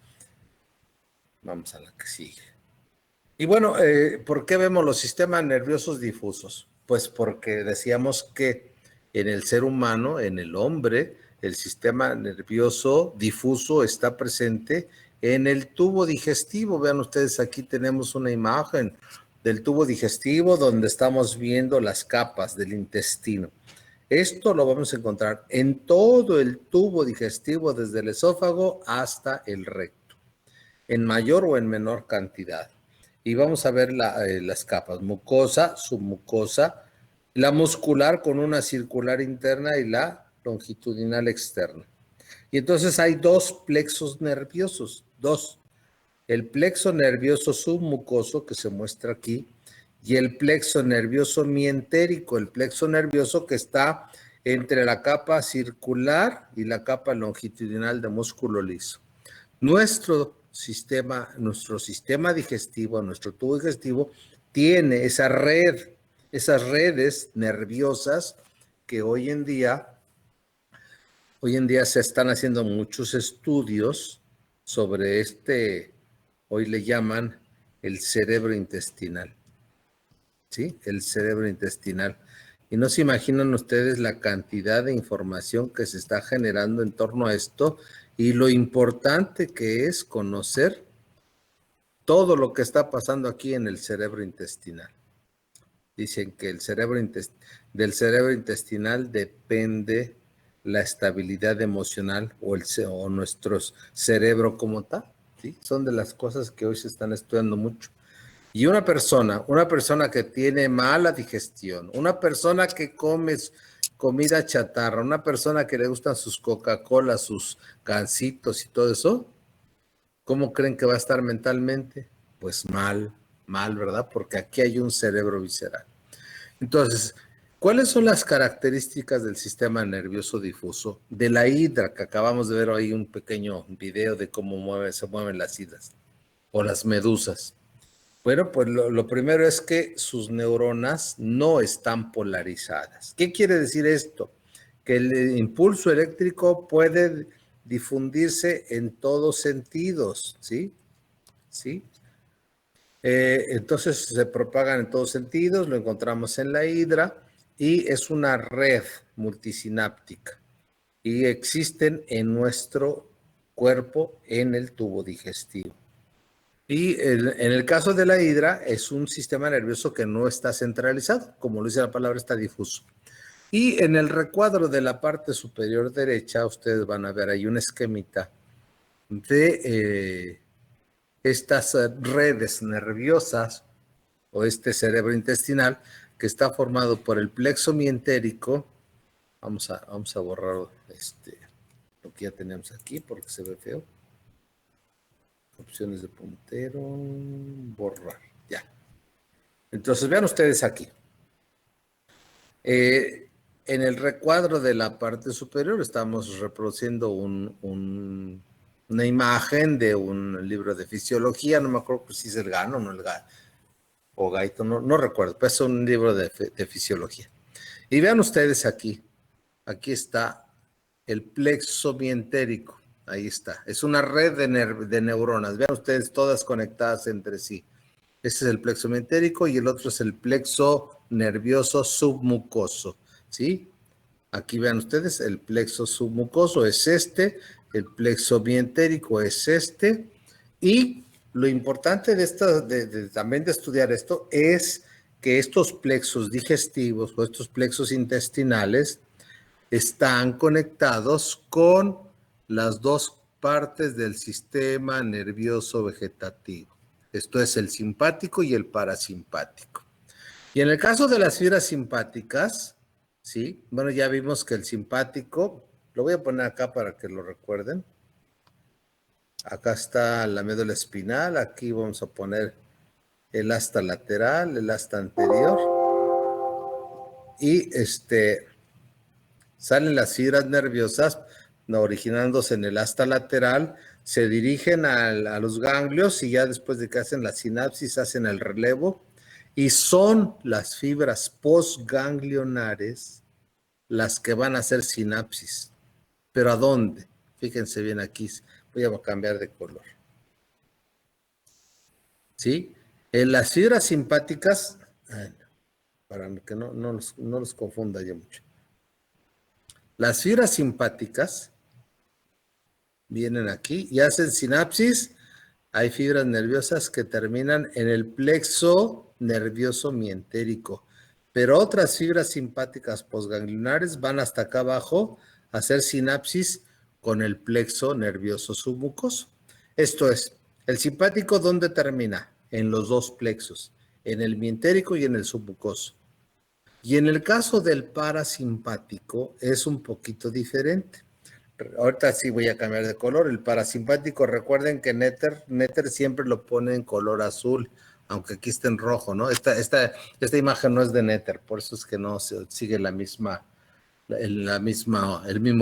Vamos a la que sigue. Y bueno, ¿por qué vemos los sistemas nerviosos difusos? Pues porque decíamos que en el ser humano, en el hombre, el sistema nervioso difuso está presente en el tubo digestivo. Vean ustedes, aquí tenemos una imagen del tubo digestivo donde estamos viendo las capas del intestino. Esto lo vamos a encontrar en todo el tubo digestivo, desde el esófago hasta el recto, en mayor o en menor cantidad. Y vamos a ver las capas: mucosa, submucosa, la muscular con una circular interna y la longitudinal externa. Y entonces hay dos plexos nerviosos, dos. El plexo nervioso submucoso, que se muestra aquí, y el plexo nervioso mientérico, el plexo nervioso que está entre la capa circular y la capa longitudinal de músculo liso. Nuestro sistema digestivo, nuestro tubo digestivo, tiene esas redes nerviosas que hoy en día se están haciendo muchos estudios sobre hoy le llaman el cerebro intestinal, ¿sí? El cerebro intestinal. Y no se imaginan ustedes la cantidad de información que se está generando en torno a esto y lo importante que es conocer todo lo que está pasando aquí en el cerebro intestinal. Dicen que del cerebro intestinal depende la estabilidad emocional o nuestro cerebro como tal, ¿sí? Son de las cosas que hoy se están estudiando mucho. Y una persona que tiene mala digestión, una persona que come comida chatarra, una persona que le gustan sus Coca-Cola, sus gancitos y todo eso, ¿cómo creen que va a estar mentalmente? Pues mal, ¿verdad? Porque aquí hay un cerebro visceral. Entonces, ¿cuáles son las características del sistema nervioso difuso? De la hidra, que acabamos de ver ahí un pequeño video de cómo se mueven las hidras o las medusas. Bueno, pues lo primero es que sus neuronas no están polarizadas. ¿Qué quiere decir esto? Que el impulso eléctrico puede difundirse en todos sentidos, ¿sí? ¿Sí? Entonces se propagan en todos sentidos, lo encontramos en la hidra y es una red multisináptica y existen en nuestro cuerpo en el tubo digestivo. Y en el caso de la hidra es un sistema nervioso que no está centralizado, como lo dice la palabra, está difuso. Y en el recuadro de la parte superior derecha, ustedes van a ver ahí un esquemita de estas redes nerviosas o este cerebro intestinal que está formado por el plexo mientérico. Vamos a borrar lo que ya tenemos aquí porque se ve feo. Opciones de puntero, borrar, ya. Entonces vean ustedes aquí. En el recuadro de la parte superior estamos reproduciendo una imagen de un libro de fisiología, no me acuerdo si es el GAN o no el GAN, o Gaito, no recuerdo, pero es un libro de fisiología. Y vean ustedes aquí está el plexo mientérico, ahí está, es una red de neuronas, vean ustedes todas conectadas entre sí. Este es el plexo mientérico y el otro es el plexo nervioso submucoso, ¿sí? Aquí vean ustedes, el plexo submucoso es este, el plexo mientérico es este, y lo importante también de estudiar esto es que estos plexos digestivos o estos plexos intestinales están conectados con las dos partes del sistema nervioso vegetativo. Esto es el simpático y el parasimpático. Y en el caso de las fibras simpáticas, ¿sí? Bueno, ya vimos que el simpático, lo voy a poner acá para que lo recuerden. Acá está la médula espinal, aquí vamos a poner el asta lateral, el asta anterior. Y salen las fibras nerviosas originándose en el asta lateral, se dirigen a los ganglios y ya después de que hacen la sinapsis hacen el relevo y son las fibras postganglionares las que van a hacer sinapsis. ¿Pero a dónde? Fíjense bien aquí, voy a cambiar de color. ¿Sí? En las fibras simpáticas, para que no los confunda yo mucho. Las fibras simpáticas vienen aquí y hacen sinapsis. Hay fibras nerviosas que terminan en el plexo nervioso mientérico, pero otras fibras simpáticas postganglionares van hasta acá abajo a hacer sinapsis con el plexo nervioso submucoso. Esto es, el simpático, ¿dónde termina? En los dos plexos, en el mientérico y en el submucoso. Y en el caso del parasimpático es un poquito diferente. Ahorita sí voy a cambiar de color. El parasimpático, recuerden que Netter siempre lo pone en color azul, aunque aquí está en rojo, ¿no? Esta imagen no es de Netter, por eso es que no se sigue el mismo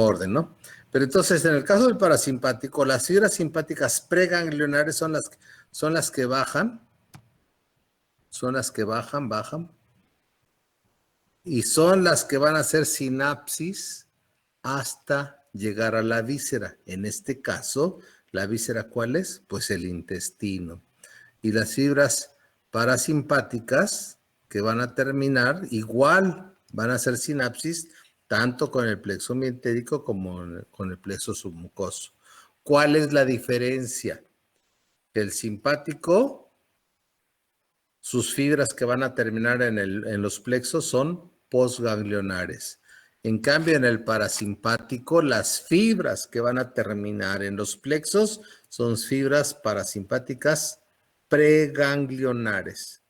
orden, ¿no? Pero entonces, en el caso del parasimpático, las fibras simpáticas preganglionares son las que bajan, bajan, y son las que van a hacer sinapsis hasta llegar a la víscera. En este caso, ¿la víscera cuál es? Pues el intestino. Y las fibras parasimpáticas que van a terminar, igual van a hacer sinapsis tanto con el plexo mientérico como con el plexo submucoso. ¿Cuál es la diferencia? El simpático, sus fibras que van a terminar en los plexos son postganglionares. En cambio, en el parasimpático, las fibras que van a terminar en los plexos son fibras parasimpáticas preganglionares,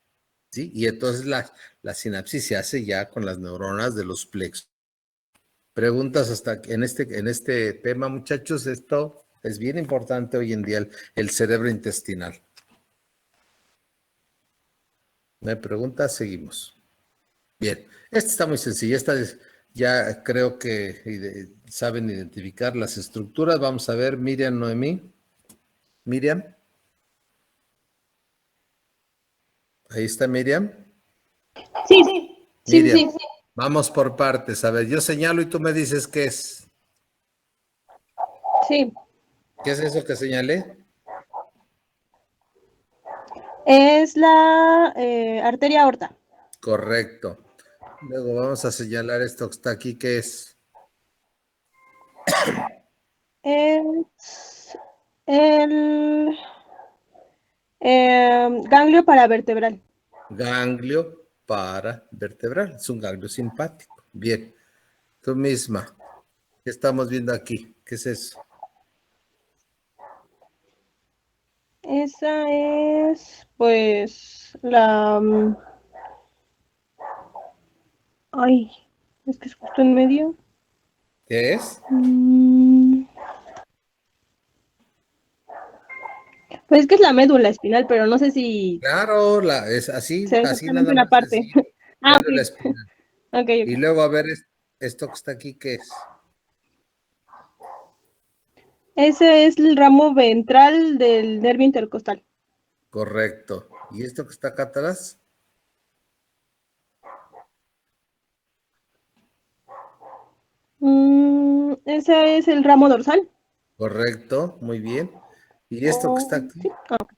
¿sí? Y entonces la sinapsis se hace ya con las neuronas de los plexos. Preguntas hasta en este tema, muchachos. Esto es bien importante hoy en día, el cerebro intestinal. ¿No hay preguntas? Seguimos. Bien, esta está muy sencilla. Ya creo que saben identificar las estructuras. Vamos a ver, Miriam, Noemí. Miriam. Ahí está Miriam. Sí, Miriam, sí. vamos por partes. A ver, yo señalo y tú me dices qué es. Sí. ¿Qué es eso que señalé? Es la arteria aorta. Correcto. Luego vamos a señalar esto que está aquí, ¿qué es? Es el ganglio paravertebral. Ganglio paravertebral. Es un ganglio simpático. Bien. Tú misma. ¿Qué estamos viendo aquí? ¿Qué es eso? Esa es, pues, la... Ay, es que es justo en medio. ¿Qué es? Pues es que es la médula espinal, pero no sé si... Claro, es así sea nada exactamente más. una parte. Médula espinal. Okay. Y luego, a ver, esto que está aquí, ¿qué es? Ese es el ramo ventral del nervio intercostal. Correcto. ¿Y esto que está acá atrás? Ese es el ramo dorsal. Correcto, muy bien. ¿Y esto que está aquí? Sí. Ah, ok.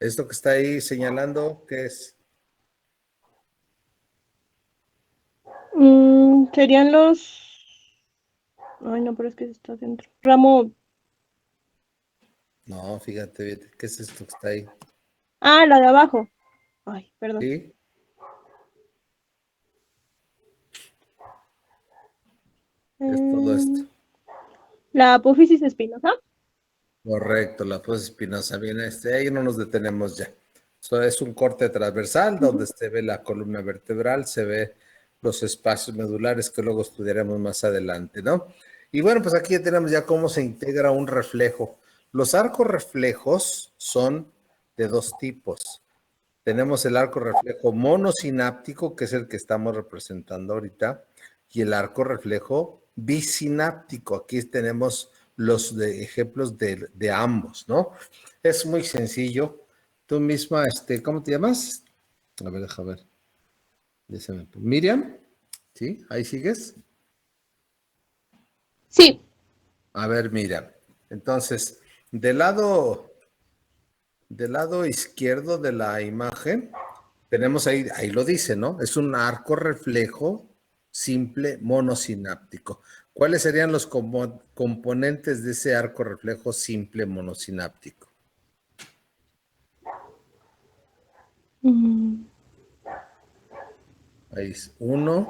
¿Esto que está ahí señalando qué es? Serían los... Ay, no, pero es que está dentro. Ramo... No, fíjate bien, ¿qué es esto que está ahí? Ah, la de abajo. Ay, perdón. ¿Sí? ¿Qué es todo esto? La apófisis espinosa. Correcto, la fosa espinosa. Bien, ahí no nos detenemos ya. Eso es un corte transversal donde se ve la columna vertebral, se ve los espacios medulares que luego estudiaremos más adelante, ¿no? Y bueno, pues aquí ya tenemos ya cómo se integra un reflejo. Los arcos reflejos son de dos tipos. Tenemos el arco reflejo monosináptico, que es el que estamos representando ahorita, y el arco reflejo bisináptico. Aquí tenemos los ejemplos de ambos, ¿no? Es muy sencillo. Tú misma, ¿cómo te llamas? A ver, deja ver. Miriam, ¿sí? ¿Ahí sigues? Sí. A ver, Miriam. Entonces, del lado izquierdo de la imagen, tenemos ahí lo dice, ¿no? Es un arco reflejo simple monosináptico. ¿Cuáles serían los componentes de ese arco reflejo simple monosináptico? Mm, Ahí es 1,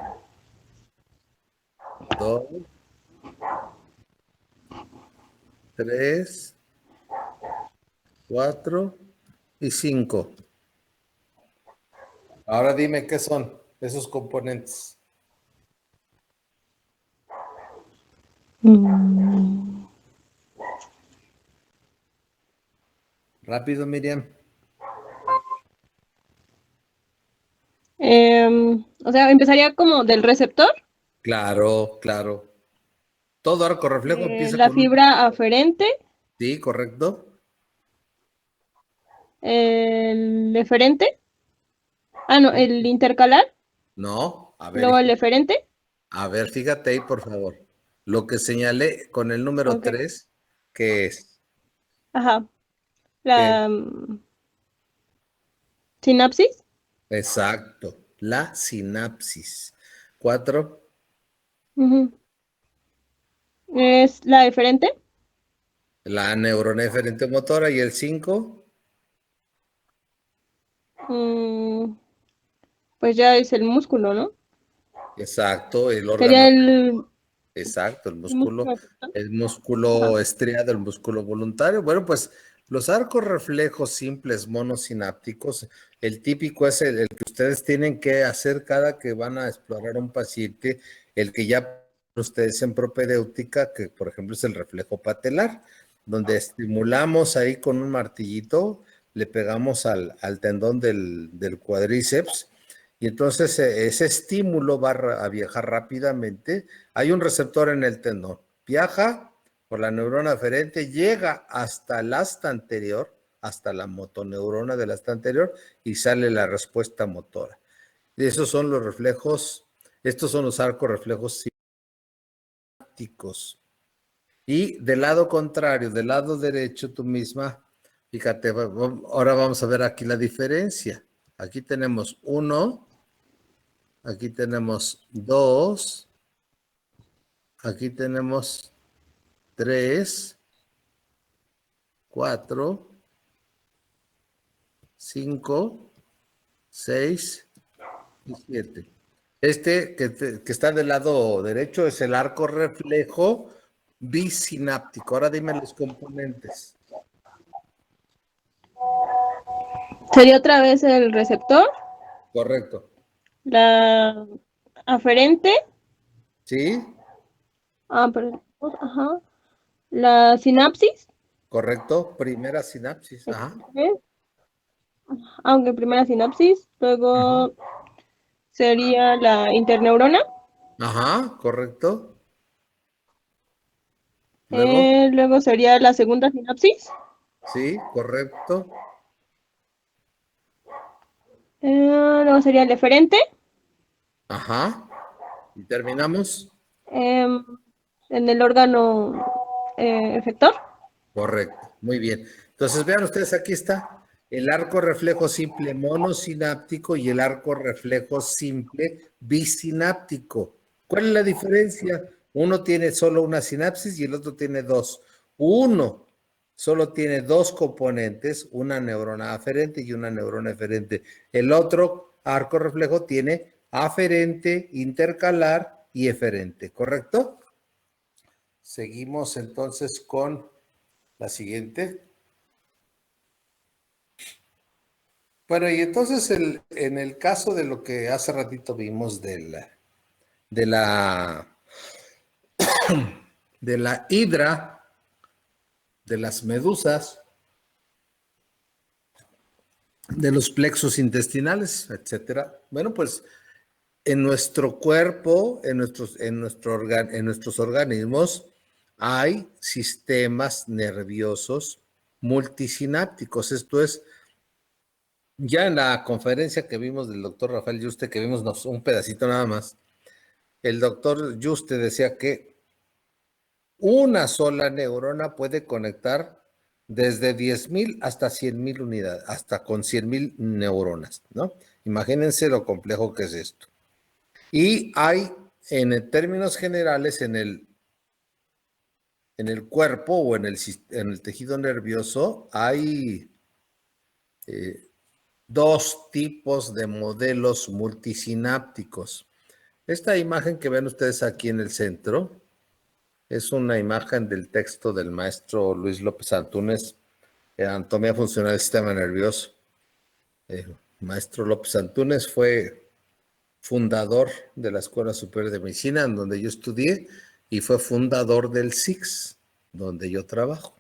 2, 3, 4 y 5. Ahora dime qué son esos componentes. mm. Rápido, Miriam. O sea, empezaría como del receptor, Claro, claro. Todo arco reflejo empieza la con un... fibra aferente, Sí, correcto. el eferente, no, el intercalar, No, a ver, luego el eferente, fíjate ahí, por favor. Lo que señalé con el número ok, 3, ¿qué es? ajá, ¿Qué? la sinapsis, Exacto, la sinapsis. 4, ujú, es la eferente, la neurona eferente motora. Y el 5, mm, pues ya es el músculo, ¿no? exacto, el Sería órgano. Exacto, el músculo, el ajá, músculo estriado, el músculo voluntario. Bueno, pues los arcos reflejos simples monosinápticos, el típico es el que ustedes tienen que hacer cada que van a explorar un paciente, el que ya ustedes en propedéutica, que por ejemplo es el reflejo patelar, donde estimulamos ahí con un martillito, le pegamos al tendón del cuadríceps. Y entonces ese estímulo va a viajar rápidamente. Hay un receptor en el tendón, viaja por la neurona aferente, llega hasta el asta anterior, hasta la motoneurona del asta anterior y sale la respuesta motora. Y esos son los reflejos, estos son los arcos reflejos sinápticos. Y del lado contrario, del lado derecho, tú misma, fíjate, ahora vamos a ver aquí la diferencia. Aquí tenemos 1, aquí tenemos 2, aquí tenemos 3, 4, 5, 6 y 7. Que está del lado derecho es el arco reflejo bisináptico. Ahora dime los componentes. sería otra vez el receptor, Correcto. la aferente, ¿Sí? perdón, ajá, la sinapsis, Correcto. Primera sinapsis. Ajá. aunque primera sinapsis, Ajá. luego sería la interneurona, Ajá, correcto. Luego, luego sería la segunda sinapsis, sí, correcto. luego sería el eferente, Ajá. Y terminamos. En el órgano efector. Correcto, muy bien. Entonces, vean ustedes, aquí está el arco reflejo simple monosináptico y el arco reflejo simple bisináptico. ¿Cuál es la diferencia? Uno tiene solo una sinapsis y el otro tiene dos. Uno solo tiene dos componentes, una neurona aferente y una neurona eferente. El otro arco reflejo tiene aferente, intercalar y eferente, ¿correcto? Seguimos entonces con la siguiente. Bueno, y entonces en el caso de lo que hace ratito vimos de la hidra, de las medusas, de los plexos intestinales, etcétera. Bueno, pues en nuestro cuerpo, en nuestros organismos, hay sistemas nerviosos multisinápticos. Esto es, ya en la conferencia que vimos del doctor Rafael Yuste, que vimos un pedacito nada más, el doctor Yuste decía que una sola neurona puede conectar desde 10,000 hasta 100,000 unidades, hasta con 100,000 neuronas, ¿no? Imagínense lo complejo que es esto. Y hay, en términos generales, en el cuerpo o en el tejido nervioso, hay dos tipos de modelos multisinápticos. Esta imagen que ven ustedes aquí en el centro es una imagen del texto del maestro Luis López Antúnez, Anatomía Funcional del Sistema Nervioso. El maestro López Antúnez fue fundador de la Escuela Superior de Medicina, en donde yo estudié, y fue fundador del SICS, donde yo trabajo.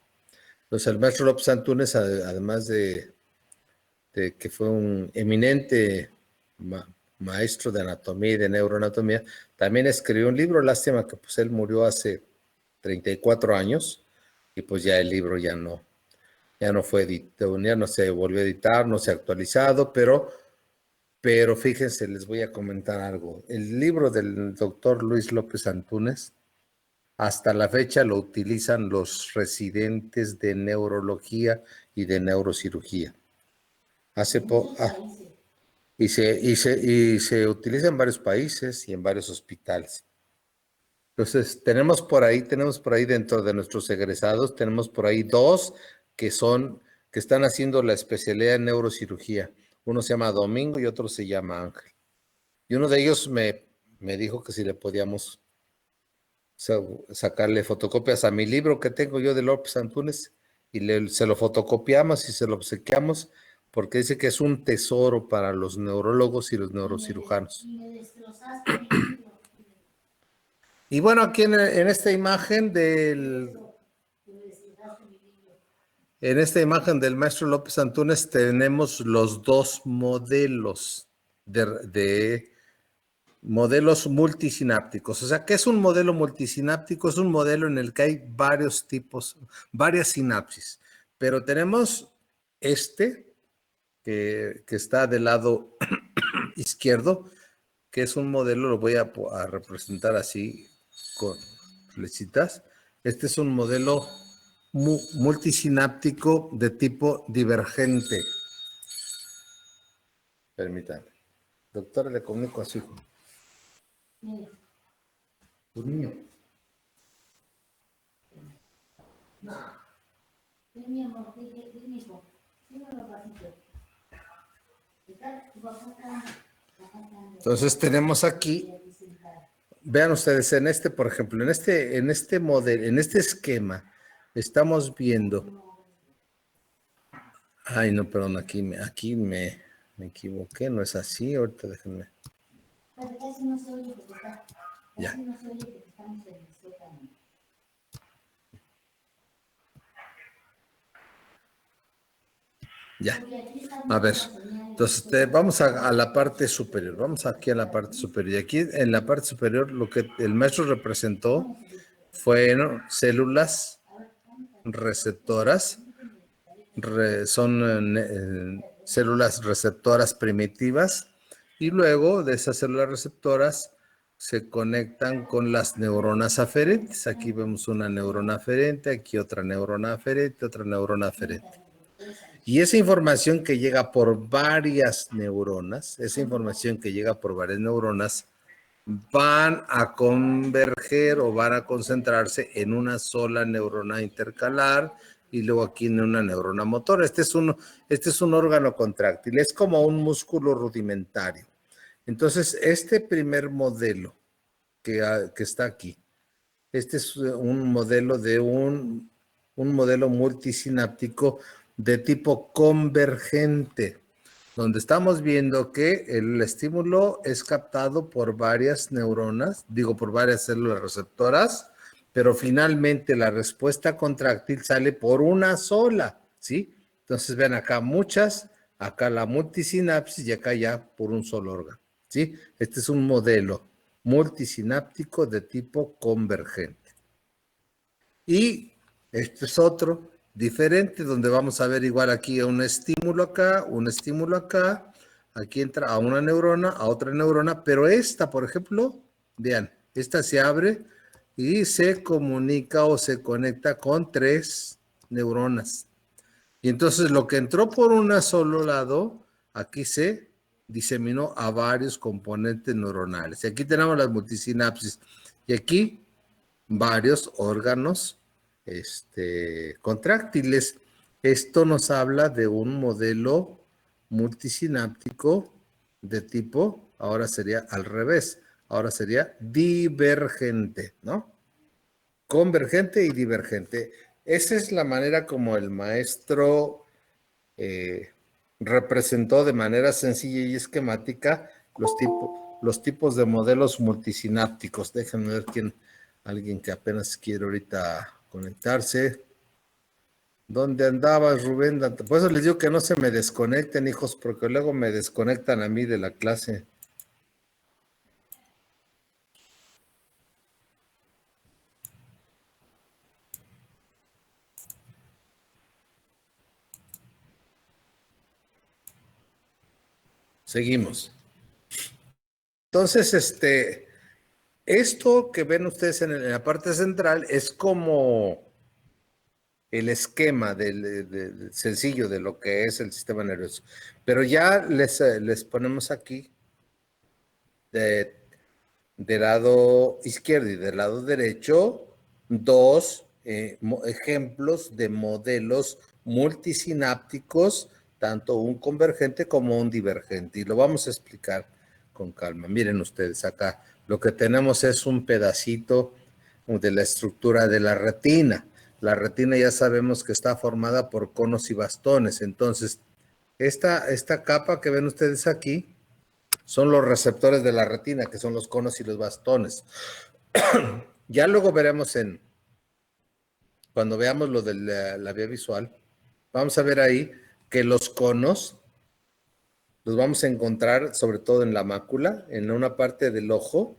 Entonces, el maestro López Antúnez, además de que fue un eminente maestro de anatomía y de neuroanatomía, también escribió un libro. Lástima que pues él murió hace 34 años y pues ya el libro ya no fue editado, ya no se volvió a editar, no se ha actualizado, pero fíjense, les voy a comentar algo. El libro del doctor Luis López Antúnez, hasta la fecha lo utilizan los residentes de neurología y de neurocirugía. Y se utiliza en varios países y en varios hospitales. Entonces, tenemos por ahí dentro de nuestros egresados, tenemos por ahí dos que están haciendo la especialidad en neurocirugía. Uno se llama Domingo y otro se llama Ángel. Y uno de ellos me dijo que si le podíamos sacarle fotocopias a mi libro que tengo yo de López Antúnez y se lo fotocopiamos y se lo obsequiamos, porque dice que es un tesoro para los neurólogos y los neurocirujanos. Y bueno, aquí en esta imagen del maestro López Antúnez tenemos los dos modelos de modelos multisinápticos. O sea, ¿qué es un modelo multisináptico? Es un modelo en el que hay varios tipos, varias sinapsis. Pero tenemos que está del lado izquierdo, que es un modelo, lo voy a representar así con flechitas. Este es un modelo multisináptico de tipo divergente. Permítanme. Doctora, le comunico a su hijo. Tu niño. No. Mi amor, mi hijo. Entonces tenemos aquí, vean ustedes, por ejemplo, en este modelo, en este esquema, estamos viendo. Ay, no, perdón, aquí me equivoqué, no es así, ahorita déjenme. Ya. Ya. A ver, entonces vamos a la parte superior. Vamos aquí a la parte superior. Y aquí en la parte superior lo que el maestro representó fueron células receptoras. Son células receptoras primitivas. Y luego de esas células receptoras se conectan con las neuronas aferentes. Aquí vemos una neurona aferente, aquí otra neurona aferente, otra neurona aferente. Y esa información que llega por varias neuronas, van a converger o van a concentrarse en una sola neurona intercalar y luego aquí en una neurona motora. Este es un órgano contráctil, es como un músculo rudimentario. Entonces, este primer modelo que está aquí, este es un modelo de un modelo multisináptico de tipo convergente, donde estamos viendo que el estímulo es captado por varias neuronas, por varias células receptoras, pero finalmente la respuesta contráctil sale por una sola, ¿sí? Entonces ven acá muchas, acá la multisinapsis y acá ya por un solo órgano, ¿sí? Este es un modelo multisináptico de tipo convergente. Y este es otro diferente, donde vamos a ver igual aquí un estímulo acá, aquí entra a una neurona, a otra neurona, pero esta, por ejemplo, vean, esta se abre y se comunica o se conecta con 3 neuronas. Y entonces lo que entró por un solo lado, aquí se diseminó a varios componentes neuronales. Y aquí tenemos las multisinapsis. Y aquí varios órganos contráctiles. Esto nos habla de un modelo multisináptico de tipo, ahora sería al revés, ahora sería divergente, ¿no? Convergente y divergente. Esa es la manera como el maestro representó de manera sencilla y esquemática los tipos de modelos multisinápticos. Déjenme ver alguien que apenas quiere ahorita conectarse. ¿Dónde andabas, Rubén? Por eso les digo que no se me desconecten, hijos, porque luego me desconectan a mí de la clase. Seguimos. Entonces, esto que ven ustedes en la parte central es como el esquema sencillo de lo que es el sistema nervioso. Pero ya les ponemos aquí de lado izquierdo y del lado derecho 2 ejemplos de modelos multisinápticos, tanto un convergente como un divergente. Y lo vamos a explicar con calma. Miren ustedes acá, lo que tenemos es un pedacito de la estructura de la retina. La retina ya sabemos que está formada por conos y bastones. Entonces, esta capa que ven ustedes aquí son los receptores de la retina, que son los conos y los bastones. Ya luego veremos cuando veamos lo de la vía visual, vamos a ver ahí que los conos los vamos a encontrar sobre todo en la mácula, en una parte del ojo,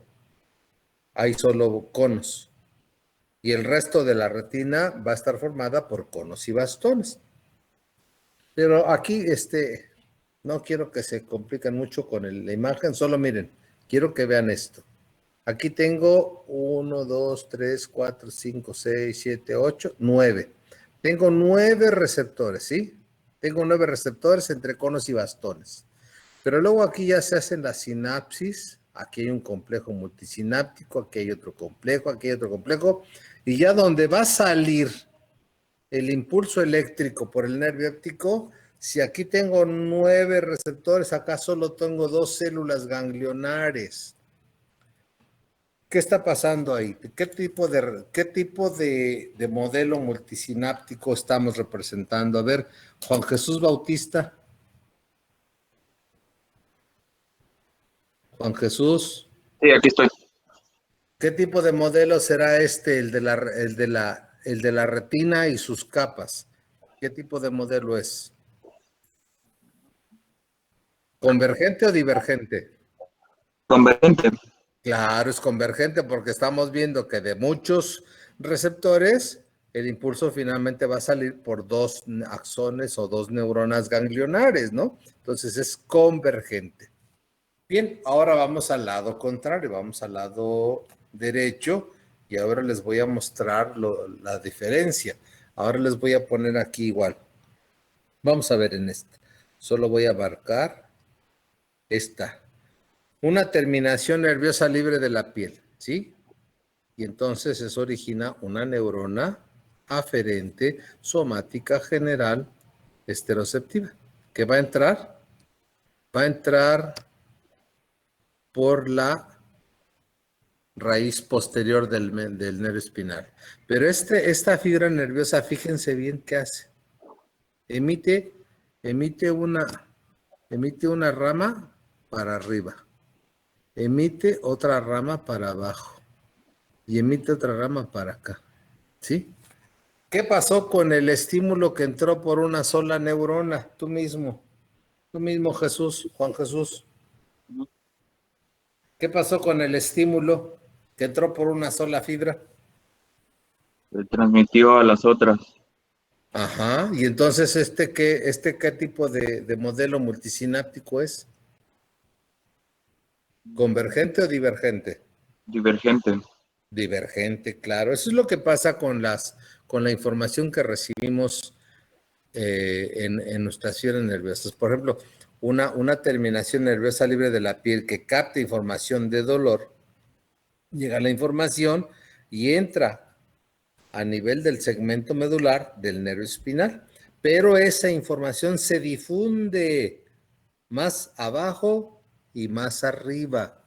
hay solo conos. Y el resto de la retina va a estar formada por conos y bastones. Pero aquí, no quiero que se compliquen mucho con la imagen, solo miren, quiero que vean esto. Aquí tengo 1, 2, 3, 4, 5, 6, 7, 8, 9. Tengo 9 receptores, ¿sí? Tengo 9 receptores entre conos y bastones. Pero luego aquí ya se hacen las sinapsis. Aquí hay un complejo multisináptico, aquí hay otro complejo, aquí hay otro complejo. Y ya donde va a salir el impulso eléctrico por el nervio óptico, si aquí tengo 9 receptores, acá solo tengo 2 células ganglionares. ¿Qué está pasando ahí? ¿Qué tipo de modelo multisináptico estamos representando? A ver, Juan Jesús Bautista. Juan Jesús. Sí, aquí estoy. ¿Qué tipo de modelo será el de la retina y sus capas? ¿Qué tipo de modelo es? ¿Convergente o divergente? Convergente. Claro, es convergente porque estamos viendo que de muchos receptores el impulso finalmente va a salir por 2 axones o 2 neuronas ganglionares, ¿no? Entonces es convergente. Bien, ahora vamos al lado contrario, vamos al lado derecho y ahora les voy a mostrar la diferencia. Ahora les voy a poner aquí igual. Vamos a ver en este. Solo voy a abarcar esta. Una terminación nerviosa libre de la piel, ¿sí? Y entonces eso origina una neurona aferente somática general esteroceptiva. ¿Qué va a entrar? Va a entrar por la raíz posterior del nervio espinal. Pero esta fibra nerviosa, fíjense bien qué hace. Emite, emite una, emite una rama para arriba, emite otra rama para abajo y emite otra rama para acá. ¿Sí? ¿Qué pasó con el estímulo que entró por una sola neurona? Tú mismo, Jesús, Juan Jesús. ¿Qué pasó con el estímulo que entró por una sola fibra? Se transmitió a las otras. Ajá, y entonces ¿qué tipo de modelo multisináptico es? ¿Convergente o divergente? Divergente. Divergente, claro. Eso es lo que pasa con la información que recibimos en nuestras fibras nerviosas. Por ejemplo, una terminación nerviosa libre de la piel que capta información de dolor, llega la información y entra a nivel del segmento medular del nervio espinal, pero esa información se difunde más abajo y más arriba.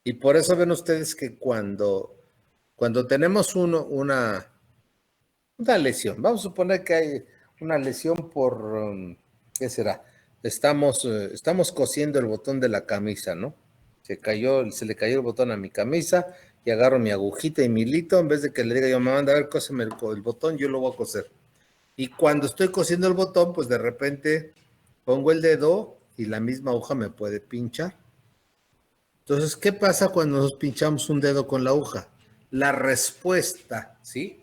Y por eso ven ustedes que cuando tenemos una lesión, vamos a suponer que hay una lesión ¿qué será? Estamos cosiendo el botón de la camisa, ¿no? Se le cayó el botón a mi camisa y agarro mi agujita y mi hilito, en vez de que le diga yo, mamá, anda a ver, cóseme el botón, yo lo voy a coser. Y cuando estoy cosiendo el botón, pues de repente pongo el dedo y la misma aguja me puede pinchar. Entonces, ¿qué pasa cuando nos pinchamos un dedo con la aguja? La respuesta, ¿sí?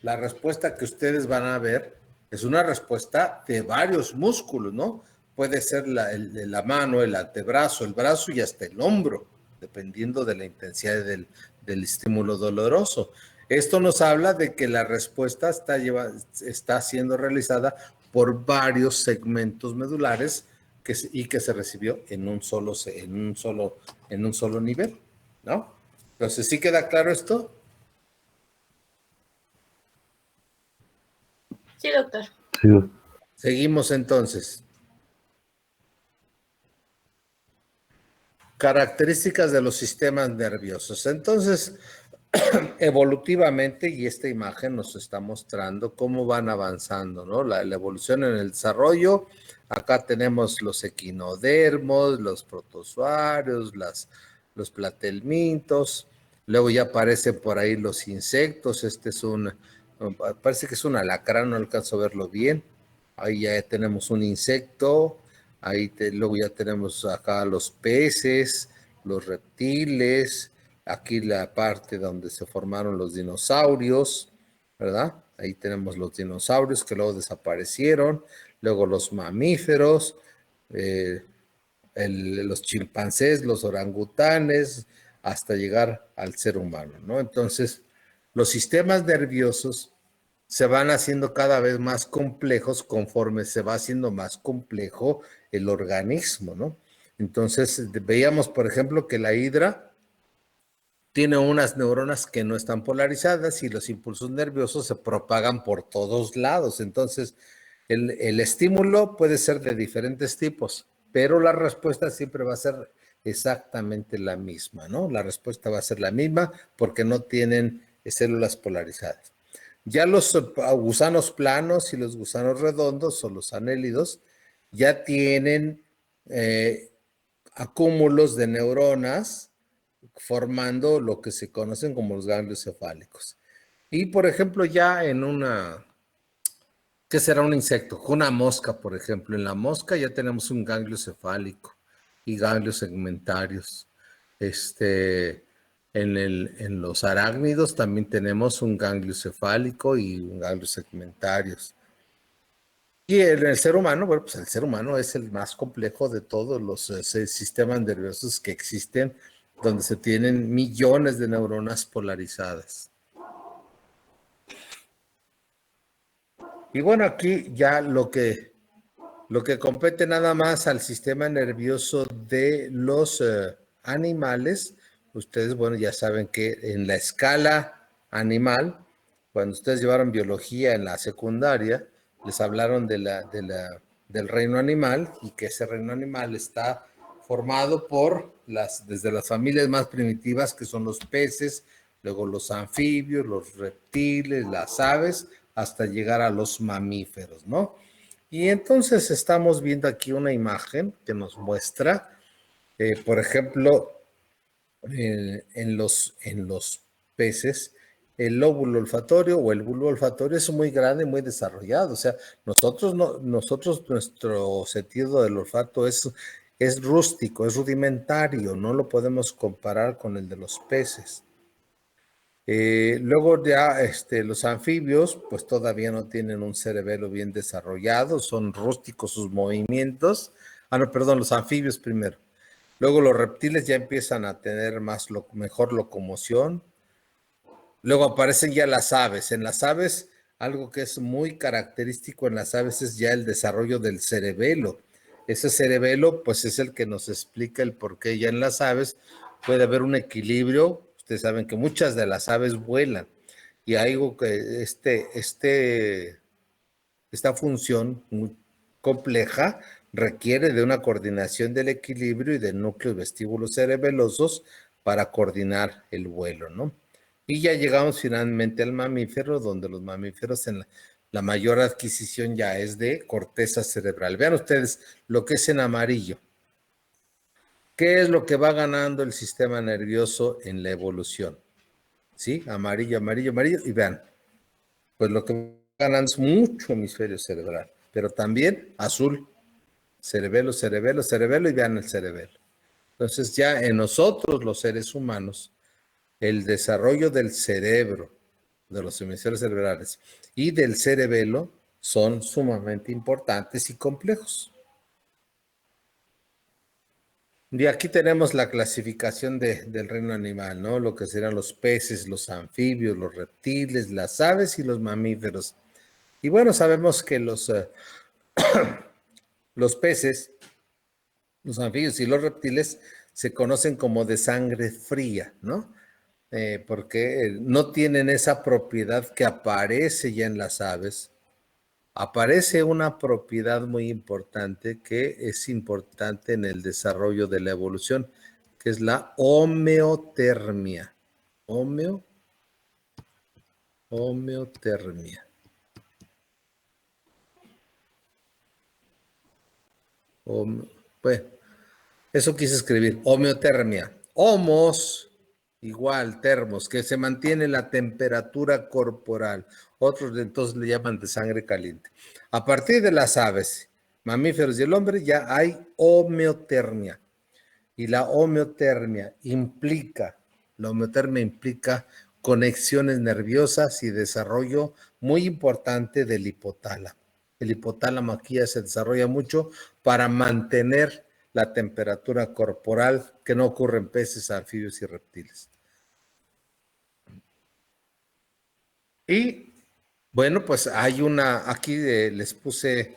La respuesta que ustedes van a ver es una respuesta de varios músculos, ¿no? Puede ser la mano, el antebrazo, el brazo y hasta el hombro, dependiendo de la intensidad del estímulo doloroso. Esto nos habla de que la respuesta está siendo realizada por varios segmentos medulares y que se recibió en un solo nivel, ¿no? Entonces, ¿sí queda claro esto? Sí, doctor. Sí, Seguimos entonces. Características de los sistemas nerviosos. Entonces, evolutivamente, y esta imagen nos está mostrando cómo van avanzando, ¿no? La evolución en el desarrollo. Acá tenemos los equinodermos, los protozoarios, los platelmintos. Luego ya aparecen por ahí los insectos. Parece que es un alacrán, no alcanzo a verlo bien. Ahí ya tenemos un insecto. Luego ya tenemos acá los peces, los reptiles, aquí la parte donde se formaron los dinosaurios, ¿verdad? Ahí tenemos los dinosaurios que luego desaparecieron, luego los mamíferos, los chimpancés, los orangutanes, hasta llegar al ser humano, ¿no? Entonces, los sistemas nerviosos se van haciendo cada vez más complejos conforme se va haciendo más complejo el organismo, ¿no? Entonces, veíamos, por ejemplo, que la hidra tiene unas neuronas que no están polarizadas y los impulsos nerviosos se propagan por todos lados. Entonces, el estímulo puede ser de diferentes tipos, pero la respuesta siempre va a ser exactamente la misma, ¿no? La respuesta va a ser la misma porque no tienen células polarizadas. Ya los gusanos planos y los gusanos redondos o los anélidos ya tienen acúmulos de neuronas formando lo que se conocen como los ganglios cefálicos. Y, por ejemplo, ya ¿qué será un insecto? Una mosca, por ejemplo. En la mosca ya tenemos un ganglio cefálico y ganglios segmentarios. En los arácnidos también tenemos un ganglio cefálico y un ganglio segmentarios. Y en el ser humano, bueno, pues el ser humano es el más complejo de todos los sistemas nerviosos que existen, donde se tienen millones de neuronas polarizadas. Y bueno, aquí ya lo que compete nada más al sistema nervioso de los animales, ustedes, bueno, ya saben que en la escala animal, cuando ustedes llevaron biología en la secundaria, les hablaron del reino animal y que ese reino animal está formado por desde las familias más primitivas, que son los peces, luego los anfibios, los reptiles, las aves, hasta llegar a los mamíferos, ¿no? Y entonces estamos viendo aquí una imagen que nos muestra, por ejemplo, en los peces, el lóbulo olfatorio o el bulbo olfatorio es muy grande, muy desarrollado. O sea, nuestro sentido del olfato es rústico, es rudimentario, no lo podemos comparar con el de los peces. Luego ya los anfibios pues todavía no tienen un cerebelo bien desarrollado, son rústicos sus movimientos. No, perdón, los anfibios primero. Luego los reptiles ya empiezan a tener mejor locomoción. Luego aparecen ya las aves. En las aves, algo que es muy característico en las aves es ya el desarrollo del cerebelo. Ese cerebelo pues es el que nos explica el por qué ya en las aves puede haber un equilibrio. Ustedes saben que muchas de las aves vuelan y hay algo que esta función muy compleja requiere de una coordinación del equilibrio y de núcleos vestíbulos cerebelosos para coordinar el vuelo, ¿no? Y ya llegamos finalmente al mamífero, donde los mamíferos en la mayor adquisición ya es de corteza cerebral. Vean ustedes lo que es en amarillo. ¿Qué es lo que va ganando el sistema nervioso en la evolución? ¿Sí? Amarillo, amarillo, amarillo. Y vean, pues lo que va ganando es mucho hemisferio cerebral, pero también azul, cerebelo, cerebelo, cerebelo, y vean el cerebelo. Entonces ya en nosotros los seres humanos, el desarrollo del cerebro, de los hemisferios cerebrales y del cerebelo son sumamente importantes y complejos. Y aquí tenemos la clasificación del reino animal, ¿no? Lo que serán los peces, los anfibios, los reptiles, las aves y los mamíferos. Y bueno, sabemos que los peces, los anfibios y los reptiles se conocen como de sangre fría, ¿no? Porque no tienen esa propiedad que aparece ya en las aves. Aparece una propiedad muy importante que es importante en el desarrollo de la evolución, que es la homeotermia. Homeotermia. Bueno, eso quise escribir, homeotermia. Homos, igual, termos, que se mantiene la temperatura corporal. Otros entonces le llaman de sangre caliente. A partir de las aves, mamíferos y el hombre ya hay homeotermia. Y la homeotermia implica conexiones nerviosas y desarrollo muy importante del hipotálamo. El hipotálamo aquí ya se desarrolla mucho para mantener la temperatura corporal que no ocurre en peces, anfibios y reptiles. Y bueno, pues hay aquí les puse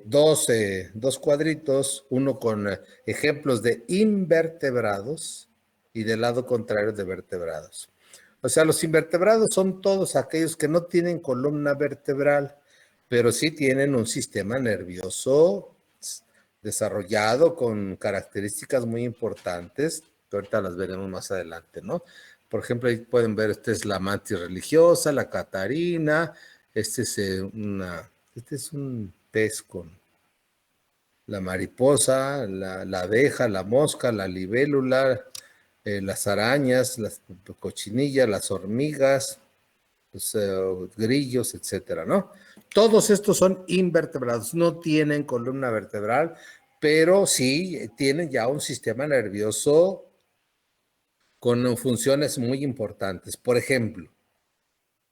dos cuadritos, uno con ejemplos de invertebrados y del lado contrario de vertebrados. O sea, los invertebrados son todos aquellos que no tienen columna vertebral, pero sí tienen un sistema nervioso desarrollado con características muy importantes, que ahorita las veremos más adelante, ¿no? Por ejemplo, ahí pueden ver, esta es la mantis religiosa, la catarina, este es un pez con la mariposa, la abeja, la mosca, la libélula, las arañas, las cochinillas, las hormigas, los grillos, etcétera, ¿no? Todos estos son invertebrados, no tienen columna vertebral, pero sí tienen ya un sistema nervioso con funciones muy importantes. Por ejemplo,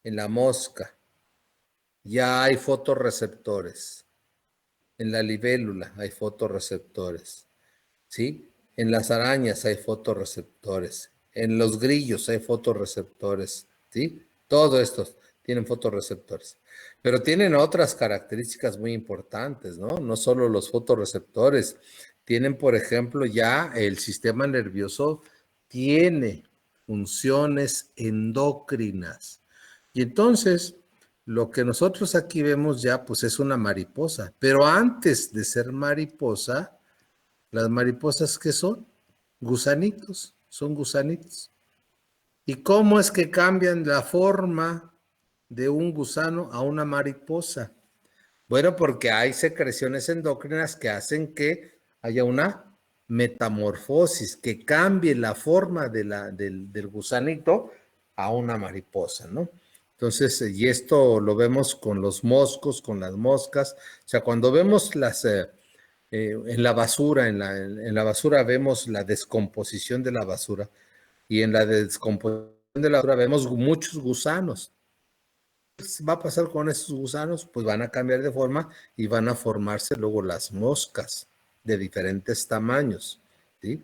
en la mosca, ya hay fotorreceptores. En la libélula hay fotorreceptores, ¿sí? En las arañas hay fotorreceptores. En los grillos hay fotorreceptores, ¿sí? Todo esto tienen fotorreceptores. Pero tienen otras características muy importantes, ¿no? No solo los fotorreceptores. Tienen, por ejemplo, ya el sistema nervioso tiene funciones endocrinas. Y entonces, lo que nosotros aquí vemos ya, pues es una mariposa. Pero antes de ser mariposa, las mariposas, ¿qué son? Gusanitos, son gusanitos. ¿Y cómo es que cambian la forma de un gusano a una mariposa? Bueno, porque hay secreciones endócrinas que hacen que haya una metamorfosis, que cambie la forma del gusanito a una mariposa, ¿no? Entonces, y esto lo vemos con los moscos, con las moscas. O sea, cuando vemos en la basura, en la basura vemos la descomposición de la basura y en la descomposición de la basura vemos muchos gusanos. ¿Qué va a pasar con esos gusanos? Pues van a cambiar de forma y van a formarse luego las moscas de diferentes tamaños, ¿sí?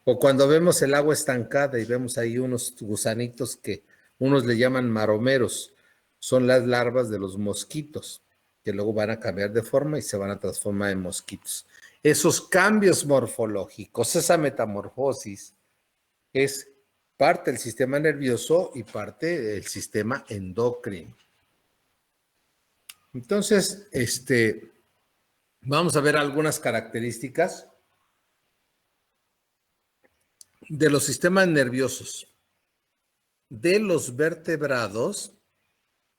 O cuando vemos el agua estancada y vemos ahí unos gusanitos que unos le llaman maromeros, son las larvas de los mosquitos, que luego van a cambiar de forma y se van a transformar en mosquitos. Esos cambios morfológicos, esa metamorfosis, es parte del sistema nervioso y parte del sistema endocrino. Entonces, vamos a ver algunas características de los sistemas nerviosos de los vertebrados,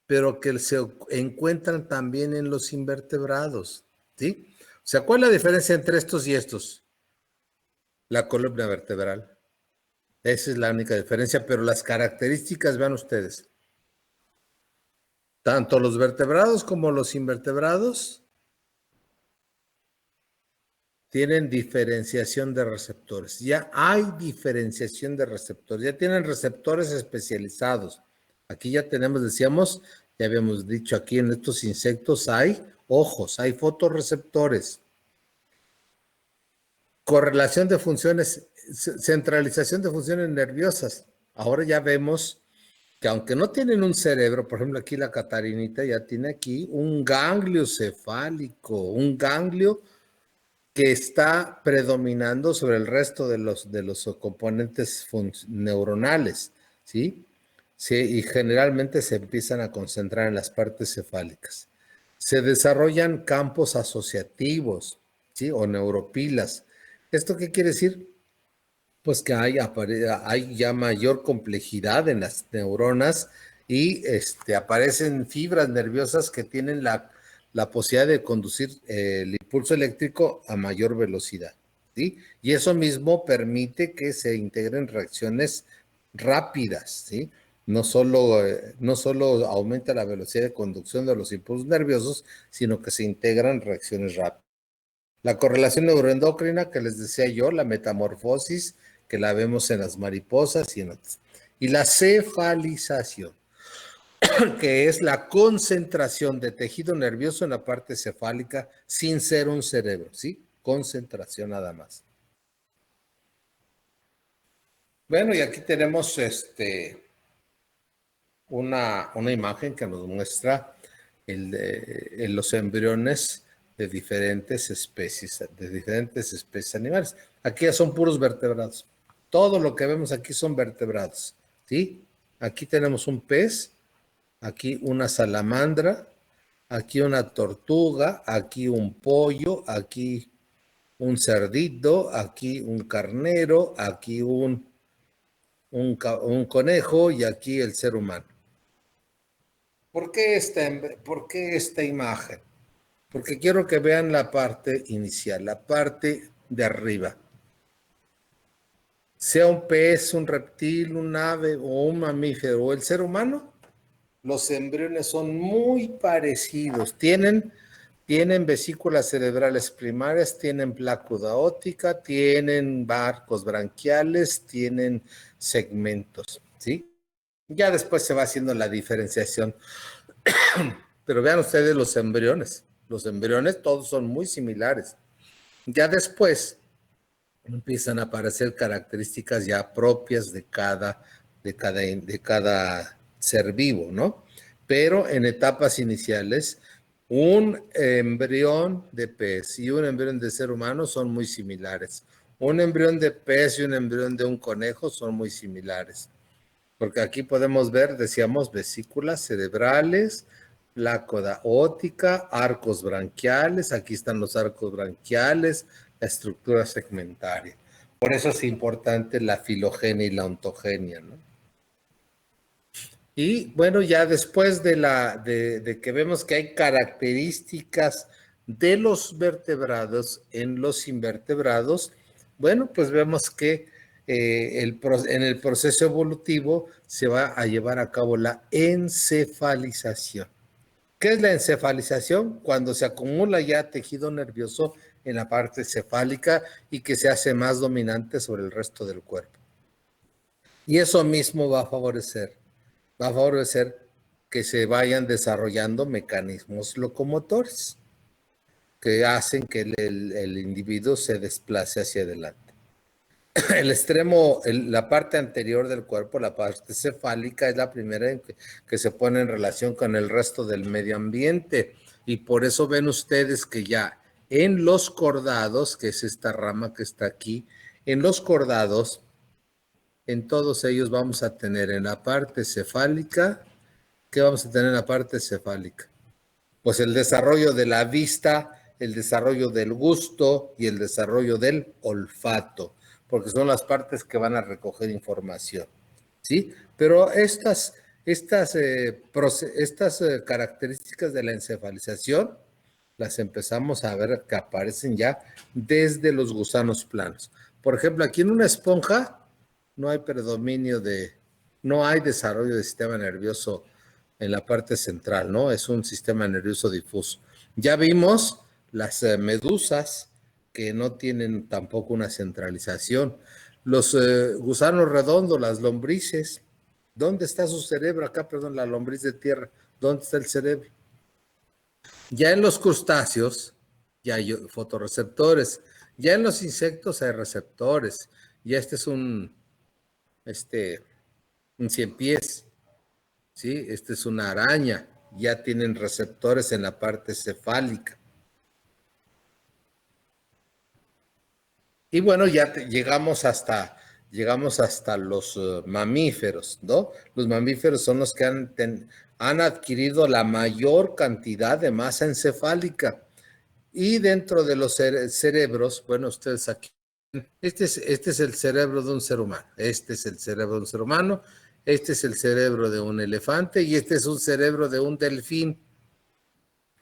pero que se encuentran también en los invertebrados, ¿sí? O sea, ¿cuál es la diferencia entre estos y estos? La columna vertebral. Esa es la única diferencia, pero las características, vean ustedes, tanto los vertebrados como los invertebrados tienen diferenciación de receptores. Ya hay diferenciación de receptores, ya tienen receptores especializados. Aquí ya tenemos, decíamos, ya habíamos dicho aquí en estos insectos hay ojos, hay fotorreceptores. Correlación de funciones, centralización de funciones nerviosas. Ahora ya vemos que aunque no tienen un cerebro, por ejemplo, aquí la catarinita ya tiene aquí un ganglio cefálico, un ganglio que está predominando sobre el resto de los componentes neuronales, ¿sí? Sí, y generalmente se empiezan a concentrar en las partes cefálicas. Se desarrollan campos asociativos, ¿sí? O neuropilas. ¿Esto qué quiere decir? Pues que hay ya mayor complejidad en las neuronas y aparecen fibras nerviosas que tienen la posibilidad de conducir el impulso eléctrico a mayor velocidad, ¿sí? Y eso mismo permite que se integren reacciones rápidas, ¿sí? No solo aumenta la velocidad de conducción de los impulsos nerviosos, sino que se integran reacciones rápidas. La correlación neuroendocrina que les decía yo, la metamorfosis, que la vemos en las mariposas y en otras. Y la cefalización, que es la concentración de tejido nervioso en la parte cefálica sin ser un cerebro, ¿sí? Concentración nada más. Bueno, y aquí tenemos una imagen que nos muestra los embriones de diferentes especies animales. Aquí ya son puros vertebrados. Todo lo que vemos aquí son vertebrados, ¿sí? Aquí tenemos un pez, aquí una salamandra, aquí una tortuga, aquí un pollo, aquí un cerdito, aquí un carnero, aquí un conejo y aquí el ser humano. ¿Por qué esta imagen? Porque quiero que vean la parte inicial, la parte de arriba. Sea un pez, un reptil, un ave o un mamífero o el ser humano, los embriones son muy parecidos. Tienen vesículas cerebrales primarias, tienen plácula óptica, tienen arcos branquiales, tienen segmentos, ¿sí? Ya después se va haciendo la diferenciación Pero vean ustedes los embriones. Los embriones todos son muy similares. Ya después empiezan a aparecer características ya propias de cada ser vivo, ¿no? Pero en etapas iniciales, un embrión de pez y un embrión de ser humano son muy similares. Un embrión de pez y un embrión de un conejo son muy similares. Porque aquí podemos ver, decíamos, vesículas cerebrales, placa óptica, arcos branquiales. Aquí están los arcos branquiales, la estructura segmentaria. Por eso es importante la filogenia y la ontogenia, ¿no? Y bueno, ya después de que vemos que hay características de los vertebrados en los invertebrados, bueno, pues vemos que en el proceso evolutivo se va a llevar a cabo la encefalización. ¿Qué es la encefalización? Cuando se acumula ya tejido nervioso en la parte cefálica y que se hace más dominante sobre el resto del cuerpo. Y eso mismo va a favorecer que se vayan desarrollando mecanismos locomotores que hacen que el individuo se desplace hacia adelante. El extremo, la parte anterior del cuerpo, la parte cefálica, es la primera que se pone en relación con el resto del medio ambiente. Y por eso ven ustedes que ya en los cordados, que es esta rama que está aquí, en los cordados, en todos ellos vamos a tener en la parte cefálica, ¿qué vamos a tener en la parte cefálica? Pues el desarrollo de la vista, el desarrollo del gusto y el desarrollo del olfato, porque son las partes que van a recoger información, ¿sí? Pero estas características de la encefalización las empezamos a ver que aparecen ya desde los gusanos planos. Por ejemplo, aquí en una esponja no hay no hay desarrollo del sistema nervioso en la parte central, ¿no? Es un sistema nervioso difuso. Ya vimos las medusas que no tienen tampoco una centralización. Los gusanos redondos, las lombrices, ¿dónde está su cerebro? Acá, perdón, la lombriz de tierra, ¿dónde está el cerebro? Ya en los crustáceos ya hay fotorreceptores, ya en los insectos hay receptores, ya este es un ciempiés, ¿sí? Este es una araña, ya tienen receptores en la parte cefálica. Y bueno, ya llegamos hasta los mamíferos, ¿no? Los mamíferos son los que han adquirido la mayor cantidad de masa encefálica. Y dentro de los cerebros, bueno, ustedes aquí, este es el cerebro de un ser humano, este es el cerebro de un ser humano, este es el cerebro de un elefante y este es un cerebro de un delfín.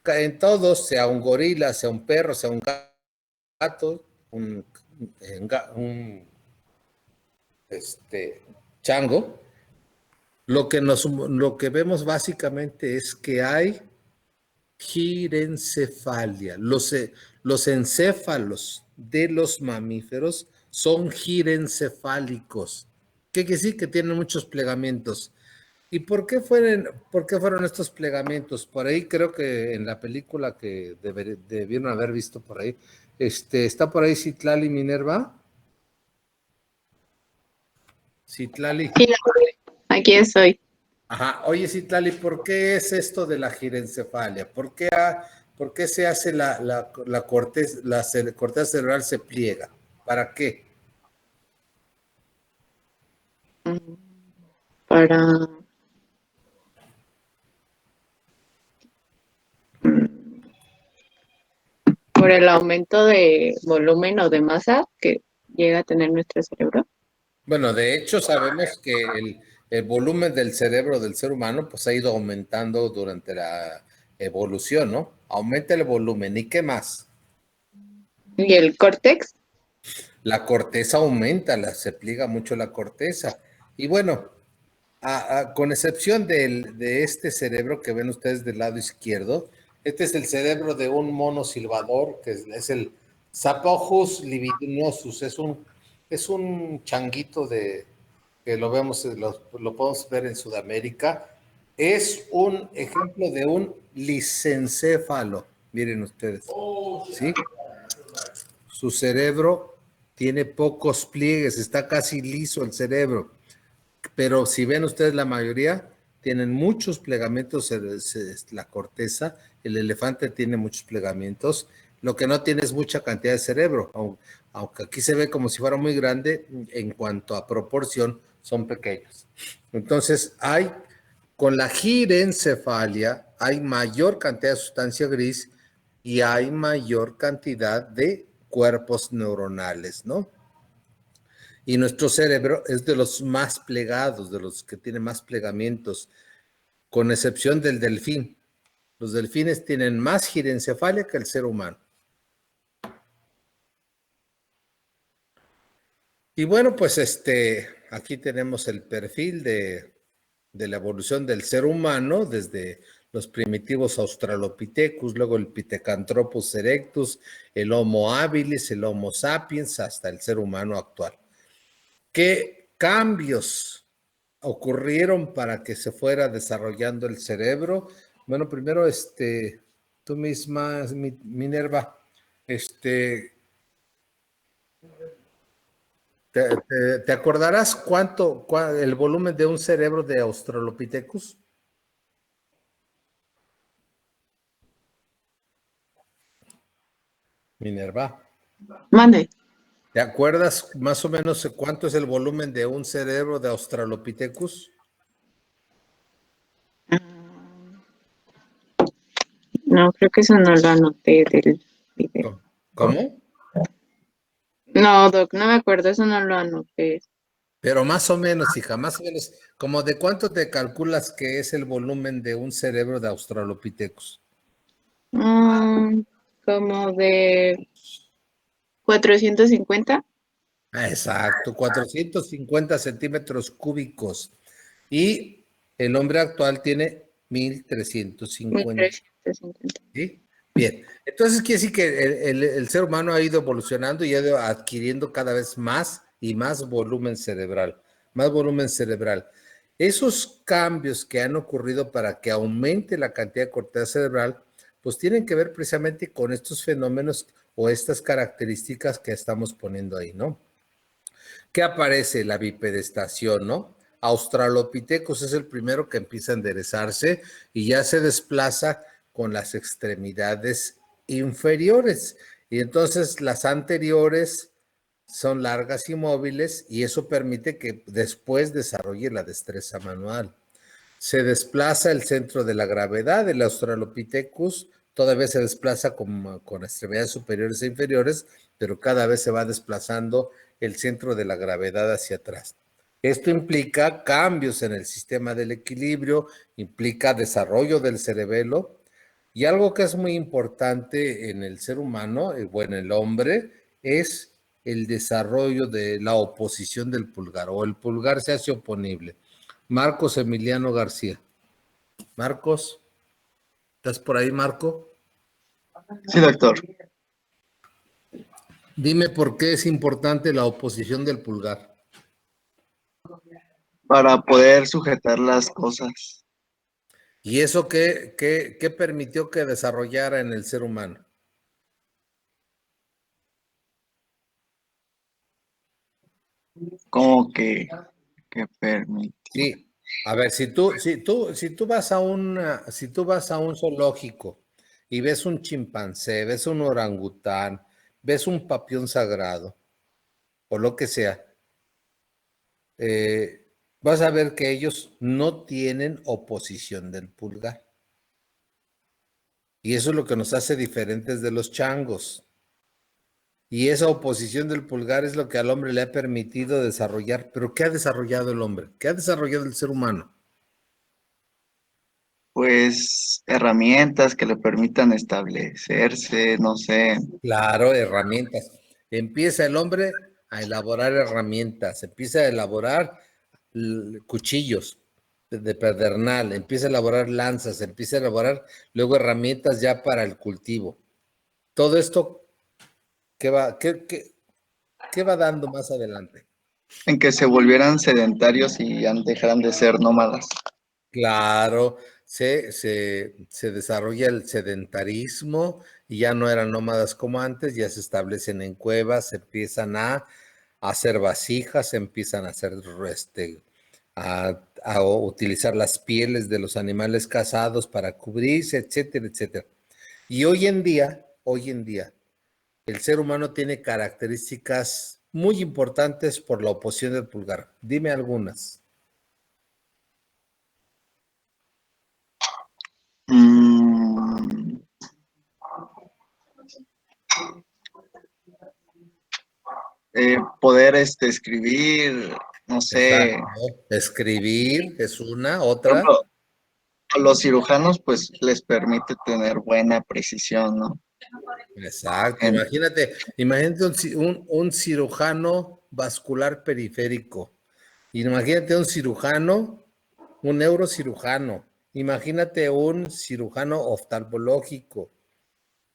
En todos, sea un gorila, sea un perro, sea un gato, un chango, lo que vemos básicamente es que hay girencefalia. Los encéfalos de los mamíferos son girencefálicos. ¿Qué quiere decir? Que tienen muchos plegamientos. ¿Y por qué fueron estos plegamientos? Por ahí creo que en la película que debieron haber visto por ahí, ¿está por ahí Citlali Minerva? Citlali. Sí, aquí estoy. Ajá. Oye, Citlali, ¿por qué es esto de la girencefalia? ¿Por qué se hace la corteza cerebral se pliega? ¿Para qué? Para por el aumento de volumen o de masa que llega a tener nuestro cerebro. Bueno, de hecho sabemos que el volumen del cerebro del ser humano pues ha ido aumentando durante la evolución, ¿no? Aumenta el volumen. ¿Y qué más? ¿Y el córtex? La corteza aumenta, se pliega mucho la corteza. Y bueno, con excepción de este cerebro que ven ustedes del lado izquierdo, este es el cerebro de un mono silbador, que es el Sapohus libidinosus, es un changuito que lo podemos ver en Sudamérica. es un ejemplo de un lisencéfalo. Miren ustedes, ¿sí? Su cerebro tiene pocos pliegues, está casi liso el cerebro, pero si ven ustedes la mayoría tienen muchos plegamentos, la corteza, el elefante tiene muchos plegamentos, lo que no tiene es mucha cantidad de cerebro, aunque aquí se ve como si fuera muy grande, en cuanto a proporción son pequeños. Entonces con la girencefalia hay mayor cantidad de sustancia gris y hay mayor cantidad de cuerpos neuronales, ¿no? Y nuestro cerebro es de los más plegados, de los que tiene más plegamientos, con excepción del delfín. Los delfines tienen más girencefalia que el ser humano. Y bueno, pues aquí tenemos el perfil de la evolución del ser humano desde los primitivos Australopithecus, luego el Pithecanthropus erectus, el Homo habilis, el Homo sapiens, hasta el ser humano actual. ¿Qué cambios ocurrieron para que se fuera desarrollando el cerebro? Bueno, primero, tú misma, Minerva, ¿te acordarás el volumen de un cerebro de Australopithecus? Minerva, Mande. ¿te acuerdas más o menos cuánto es el volumen de un cerebro de Australopithecus? No, creo que eso no lo anoté del video. ¿Cómo? No, Doc, no me acuerdo, eso no lo anoté. Pero más o menos, hija, más o menos, ¿como de cuánto te calculas que es el volumen de un cerebro de Australopithecus? Como de 450. Exacto, 450 centímetros cúbicos. Y el hombre actual tiene 1350. 1350. ¿Sí? Bien, entonces quiere decir que el ser humano ha ido evolucionando y ha ido adquiriendo cada vez más y más volumen cerebral, más volumen cerebral. Esos cambios que han ocurrido para que aumente la cantidad de corteza cerebral, pues tienen que ver precisamente con estos fenómenos o estas características que estamos poniendo ahí, ¿no? ¿Qué aparece? La bipedestación, ¿no? Australopithecus es el primero que empieza a enderezarse y ya se desplaza con las extremidades inferiores. Y entonces las anteriores son largas y móviles y eso permite que después desarrolle la destreza manual. Se desplaza el centro de la gravedad del Australopithecus, todavía se desplaza con extremidades superiores e inferiores, pero cada vez se va desplazando el centro de la gravedad hacia atrás. Esto implica cambios en el sistema del equilibrio, implica desarrollo del cerebelo y algo que es muy importante en el ser humano, o en el hombre, es el desarrollo de la oposición del pulgar, o el pulgar se hace oponible. Marcos Emiliano García. Marcos, ¿estás por ahí, Marco? Sí, doctor. Dime por qué es importante la oposición del pulgar. Para poder sujetar las cosas. ¿Y eso qué permitió que desarrollara en el ser humano? Como que permite. Sí. A ver, si tú vas a un zoológico y ves un chimpancé, ves un orangután, ves un papión sagrado, o lo que sea, vas a ver que ellos no tienen oposición del pulgar. Y eso es lo que nos hace diferentes de los changos. Y esa oposición del pulgar es lo que al hombre le ha permitido desarrollar. ¿Pero qué ha desarrollado el hombre? ¿Qué ha desarrollado el ser humano? Pues herramientas que le permitan establecerse, no sé. Claro, herramientas. Empieza el hombre a elaborar herramientas, empieza a elaborar cuchillos de pedernal, empieza a elaborar lanzas, empieza a elaborar luego herramientas ya para el cultivo. Todo esto, ¿qué va dando más adelante? En que se volvieran sedentarios y dejaran de ser nómadas. Claro, se desarrolla el sedentarismo y ya no eran nómadas como antes, ya se establecen en cuevas, se empiezan a hacer vasijas, se empiezan a hacer a utilizar las pieles de los animales cazados para cubrirse, etcétera, etcétera. Y hoy en día, el ser humano tiene características muy importantes por la oposición del pulgar. Dime algunas. Mm, Poder escribir, no sé, Exacto. Escribir es una, por otra. ejemplo, a los cirujanos pues les permite tener buena precisión, ¿no? Exacto. En- Imagínate un cirujano vascular periférico. Imagínate un cirujano, un neurocirujano. Imagínate un cirujano oftalmológico.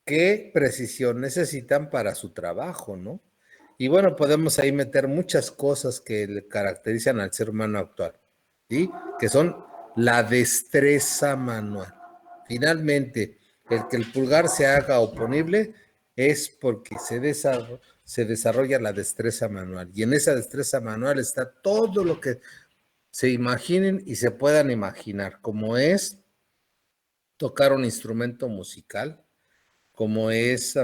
¿Qué precisión necesitan para su trabajo, no? Y bueno, podemos ahí meter muchas cosas que le caracterizan al ser humano actual, ¿sí? Que son la destreza manual. Finalmente, el que el pulgar se haga oponible es porque se desarrolla la destreza manual. Y en esa destreza manual está todo lo que se imaginen y se puedan imaginar, como es tocar un instrumento musical, como es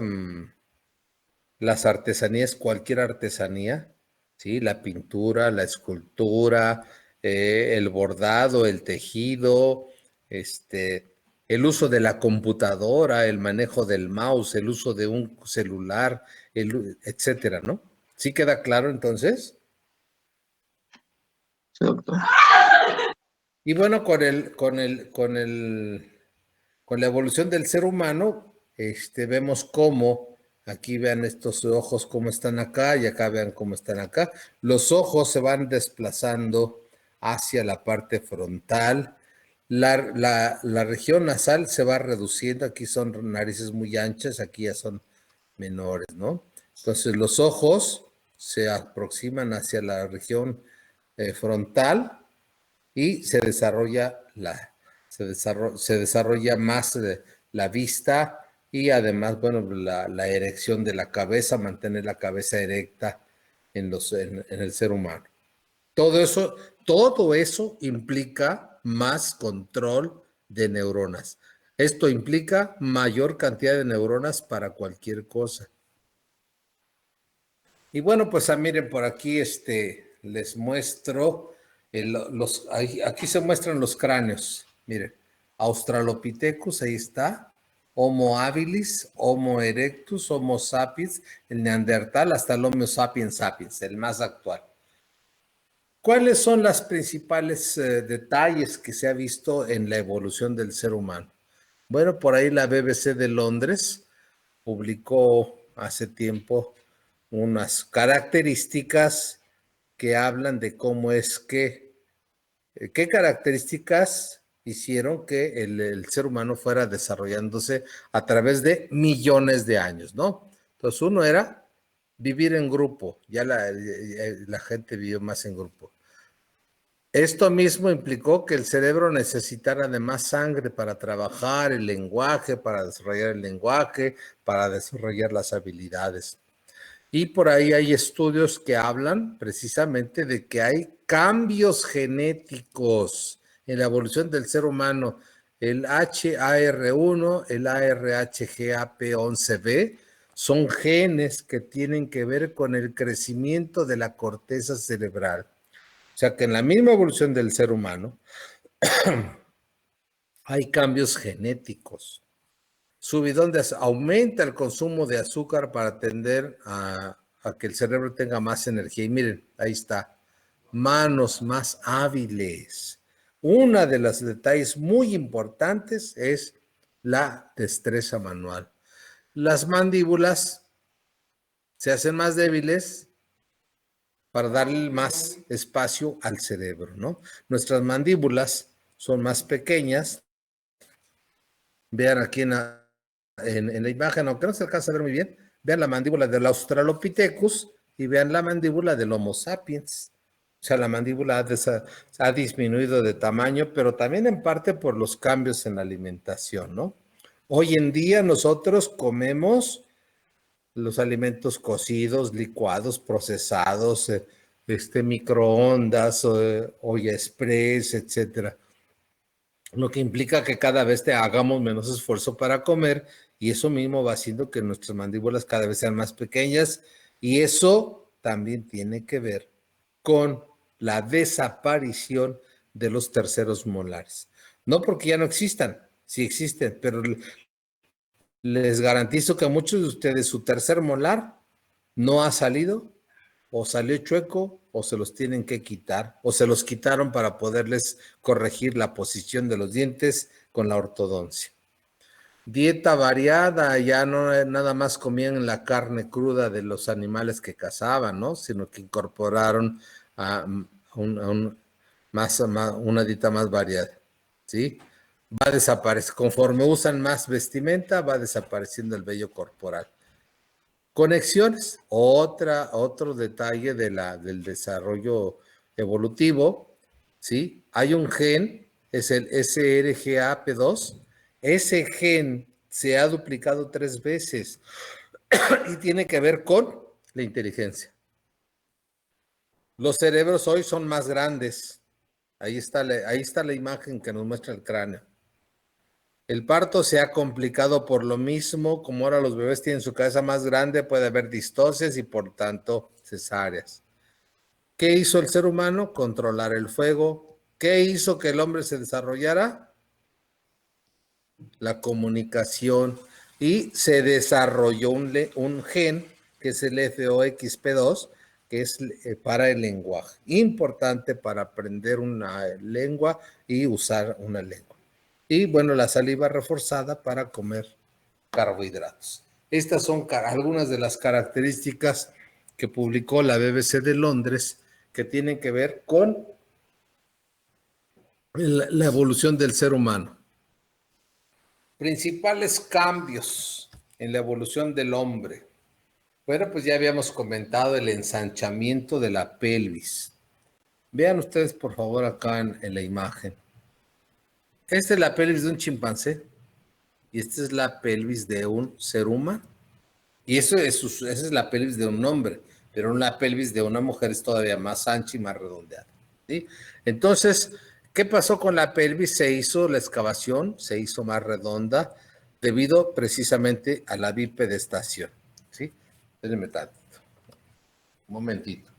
las artesanías, cualquier artesanía, ¿sí? La pintura, la escultura, el bordado, el tejido, el uso de la computadora, el manejo del mouse, el uso de un celular, etcétera, ¿no? ¿Sí queda claro entonces? Sí, doctor. Y bueno, con la evolución del ser humano, vemos cómo, aquí vean estos ojos cómo están acá y acá vean cómo están acá. Los ojos se van desplazando hacia la parte frontal. La región nasal se va reduciendo. Aquí son narices muy anchas, aquí ya son menores, ¿no? Entonces los ojos se aproximan hacia la región frontal y se desarrolla más la vista y además, bueno, la erección de la cabeza, mantener la cabeza erecta en el ser humano. Todo eso implica más control de neuronas. Esto implica mayor cantidad de neuronas para cualquier cosa. Y bueno, pues miren, por aquí les muestro, aquí se muestran los cráneos. Miren, Australopithecus, ahí está, Homo habilis, Homo erectus, Homo sapiens, el Neandertal, hasta el Homo sapiens sapiens, el más actual. ¿Cuáles son los principales detalles que se ha visto en la evolución del ser humano? Bueno, por ahí la BBC de Londres publicó hace tiempo unas características que hablan de cómo es qué características hicieron que el ser humano fuera desarrollándose a través de millones de años, ¿no? Entonces, uno era vivir en grupo, ya la gente vivió más en grupo. Esto mismo implicó que el cerebro necesitara de más sangre para trabajar el lenguaje, para desarrollar el lenguaje, para desarrollar las habilidades. Y por ahí hay estudios que hablan precisamente de que hay cambios genéticos en la evolución del ser humano. El HAR1, el ARHGAP11B son genes que tienen que ver con el crecimiento de la corteza cerebral. O sea que en la misma evolución del ser humano hay cambios genéticos. Subidón aumenta el consumo de azúcar para tender a que el cerebro tenga más energía. Y miren, ahí está, manos más hábiles. Una de los detalles muy importantes es la destreza manual. Las mandíbulas se hacen más débiles para darle más espacio al cerebro, ¿no? Nuestras mandíbulas son más pequeñas. Vean aquí en la imagen, aunque no se alcanza a ver muy bien, vean la mandíbula del Australopithecus y vean la mandíbula del Homo sapiens. sea, la mandíbula ha disminuido de tamaño, pero también en parte por los cambios en la alimentación, ¿no? Hoy en día nosotros comemos los alimentos cocidos, licuados, procesados, microondas, olla express, etcétera. Lo que implica que cada vez hagamos menos esfuerzo para comer y eso mismo va haciendo que nuestras mandíbulas cada vez sean más pequeñas y eso también tiene que ver con la desaparición de los terceros molares. No porque ya no existan, sí existen, pero les garantizo que a muchos de ustedes su tercer molar no ha salido, o salió chueco, o se los tienen que quitar, o se los quitaron para poderles corregir la posición de los dientes con la ortodoncia. Dieta variada, ya no nada más comían la carne cruda de los animales que cazaban, ¿no? Sino que incorporaron una dieta más variada, ¿sí? Va a desaparecer, conforme usan más vestimenta, va desapareciendo el vello corporal. Conexiones, otro detalle del desarrollo evolutivo, ¿sí? Hay un gen, es el SRGAP2, ese gen se ha duplicado 3 veces y tiene que ver con la inteligencia. Los cerebros hoy son más grandes, ahí está la imagen que nos muestra el cráneo. El parto se ha complicado por lo mismo, como ahora los bebés tienen su cabeza más grande, puede haber distocias y por tanto cesáreas. ¿Qué hizo el ser humano? Controlar el fuego. ¿Qué hizo que el hombre se desarrollara? La comunicación. Y se desarrolló un gen, que es el FOXP2, que es para el lenguaje. Importante para aprender una lengua y usar una lengua. Y bueno, la saliva reforzada para comer carbohidratos. Estas son algunas de las características que publicó la BBC de Londres que tienen que ver con la evolución del ser humano. Principales cambios en la evolución del hombre. Bueno, pues ya habíamos comentado el ensanchamiento de la pelvis. Vean ustedes, por favor, acá en la imagen. Esta es la pelvis de un chimpancé y esta es la pelvis de un ser humano. Y esa es la pelvis de un hombre, pero la pelvis de una mujer es todavía más ancha y más redondeada, ¿sí? Entonces, ¿qué pasó con la pelvis? Se hizo la excavación, se hizo más redonda debido precisamente a la bipedestación, ¿sí? Déjenme tantito. Un momentito.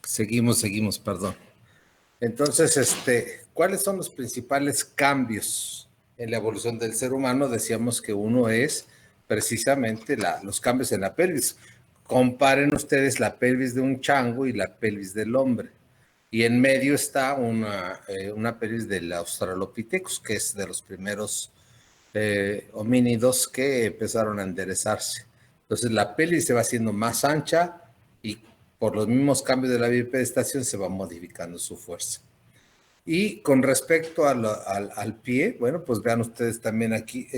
Seguimos, perdón. Entonces, ¿cuáles son los principales cambios en la evolución del ser humano? Decíamos que uno es precisamente los cambios en la pelvis. comparen ustedes la pelvis de un chango y la pelvis del hombre. Y en medio está una pelvis del Australopithecus, que es de los primeros homínidos que empezaron a enderezarse. Entonces la pelvis se va haciendo más ancha y por los mismos cambios de la bipedestación se va modificando su fuerza. Y con respecto al pie, bueno, pues vean ustedes también aquí,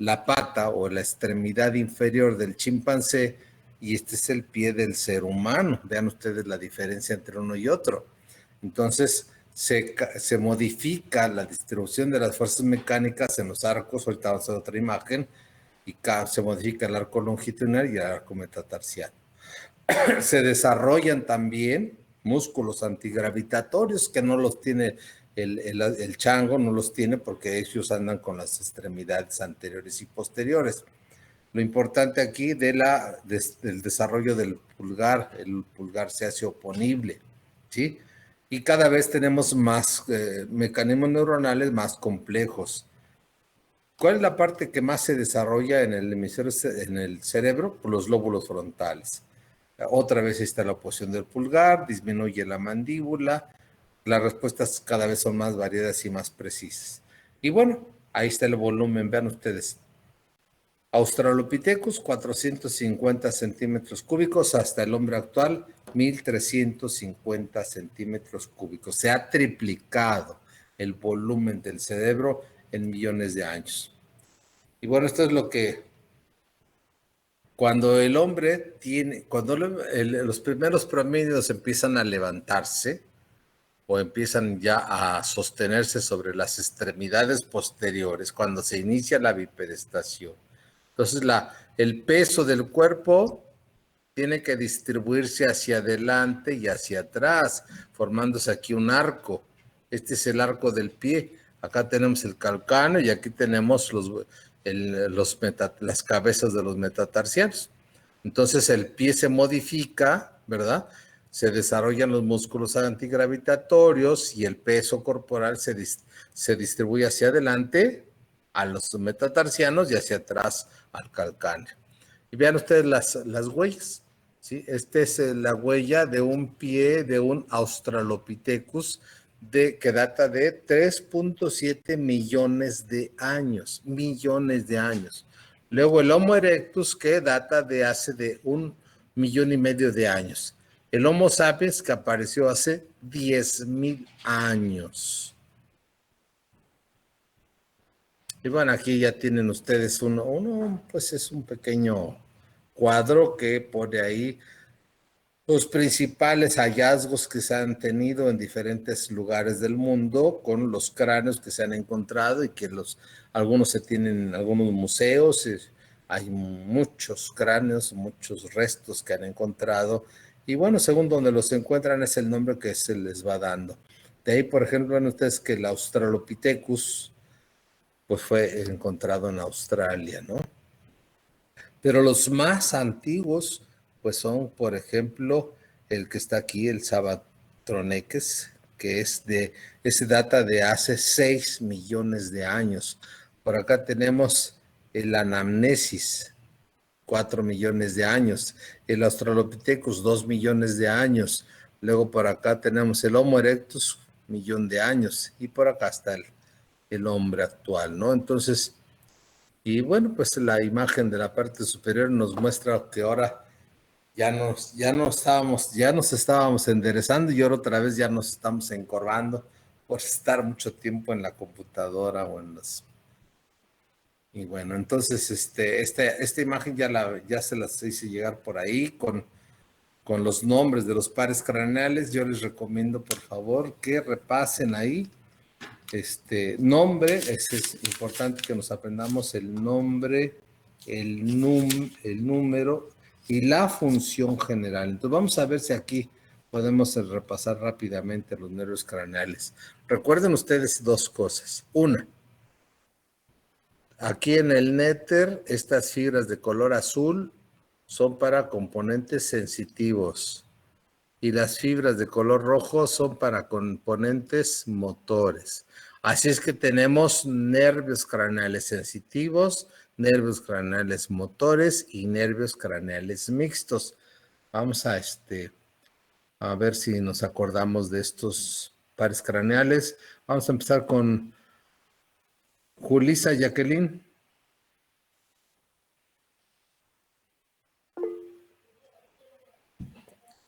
la pata o la extremidad inferior del chimpancé y este es el pie del ser humano. Vean ustedes la diferencia entre uno y otro. Entonces, se modifica la distribución de las fuerzas mecánicas en los arcos, ahorita vamos a ver otra imagen, y se modifica el arco longitudinal y el arco metatarsiano. Se desarrollan también músculos antigravitatorios que no los tiene el chango, no los tiene porque ellos andan con las extremidades anteriores y posteriores. Lo importante aquí del desarrollo del pulgar, el pulgar se hace oponible, ¿sí? Y cada vez tenemos más mecanismos neuronales más complejos. ¿Cuál es la parte que más se desarrolla en el hemisferio, en el cerebro? Pues los lóbulos frontales. Otra vez está la oposición del pulgar, disminuye la mandíbula, las respuestas cada vez son más variadas y más precisas. Y bueno, ahí está el volumen, vean ustedes. Australopithecus, 450 centímetros cúbicos, hasta el hombre actual, 1350 centímetros cúbicos. Se ha triplicado el volumen del cerebro en millones de años. Y bueno, esto es lo que cuando el hombre tiene, cuando los primeros promedios empiezan a levantarse o empiezan ya a sostenerse sobre las extremidades posteriores, cuando se inicia la bipedestación. Entonces el peso del cuerpo tiene que distribuirse hacia adelante y hacia atrás, formándose aquí un arco. Este es el arco del pie. Acá tenemos el calcáneo y aquí tenemos las cabezas de los metatarsianos. Entonces el pie se modifica, ¿verdad? Se desarrollan los músculos antigravitatorios y el peso corporal se distribuye hacia adelante a los metatarsianos y hacia atrás al calcáneo. Y vean ustedes las huellas, ¿sí? Esta es la huella de un pie de un Australopithecus que data de 3.7 millones de años, Luego el Homo erectus que data de hace de 1,5 millones de años. El Homo sapiens que apareció hace 10,000 años. Y bueno, aquí ya tienen ustedes pues es un pequeño cuadro que pone ahí los principales hallazgos que se han tenido en diferentes lugares del mundo con los cráneos que se han encontrado y que algunos se tienen en algunos museos. Hay muchos cráneos, muchos restos que han encontrado y bueno, según donde los encuentran es el nombre que se les va dando. De ahí, por ejemplo, ven ustedes que el Australopithecus pues fue encontrado en Australia, ¿no? Pero los más antiguos pues son, por ejemplo, el que está aquí, el Sabatroneques, que ese data de hace 6 millones de años. Por acá tenemos el Anamnesis, 4 millones de años. El Australopithecus, 2 millones de años. Luego por acá tenemos el Homo erectus, 1 millón de años. Y por acá está el hombre actual, ¿no? Entonces, y bueno, pues la imagen de la parte superior nos muestra que ahora ya nos estábamos enderezando y ahora otra vez ya nos estamos encorvando por estar mucho tiempo en la computadora o en los... Y bueno, entonces esta imagen ya se las hice llegar por ahí con los nombres de los pares craneales. Yo les recomiendo, por favor, que repasen ahí nombre. Es importante que nos aprendamos el nombre, el número y la función general. Entonces vamos a ver si aquí podemos repasar rápidamente los nervios craneales. Recuerden ustedes dos cosas. Una, aquí en el néter, estas fibras de color azul son para componentes sensitivos y las fibras de color rojo son para componentes motores. Así es que tenemos nervios craneales sensitivos, nervios craneales motores y nervios craneales mixtos. Vamos a ver si nos acordamos de estos pares craneales. Vamos a empezar con Julissa Jacqueline.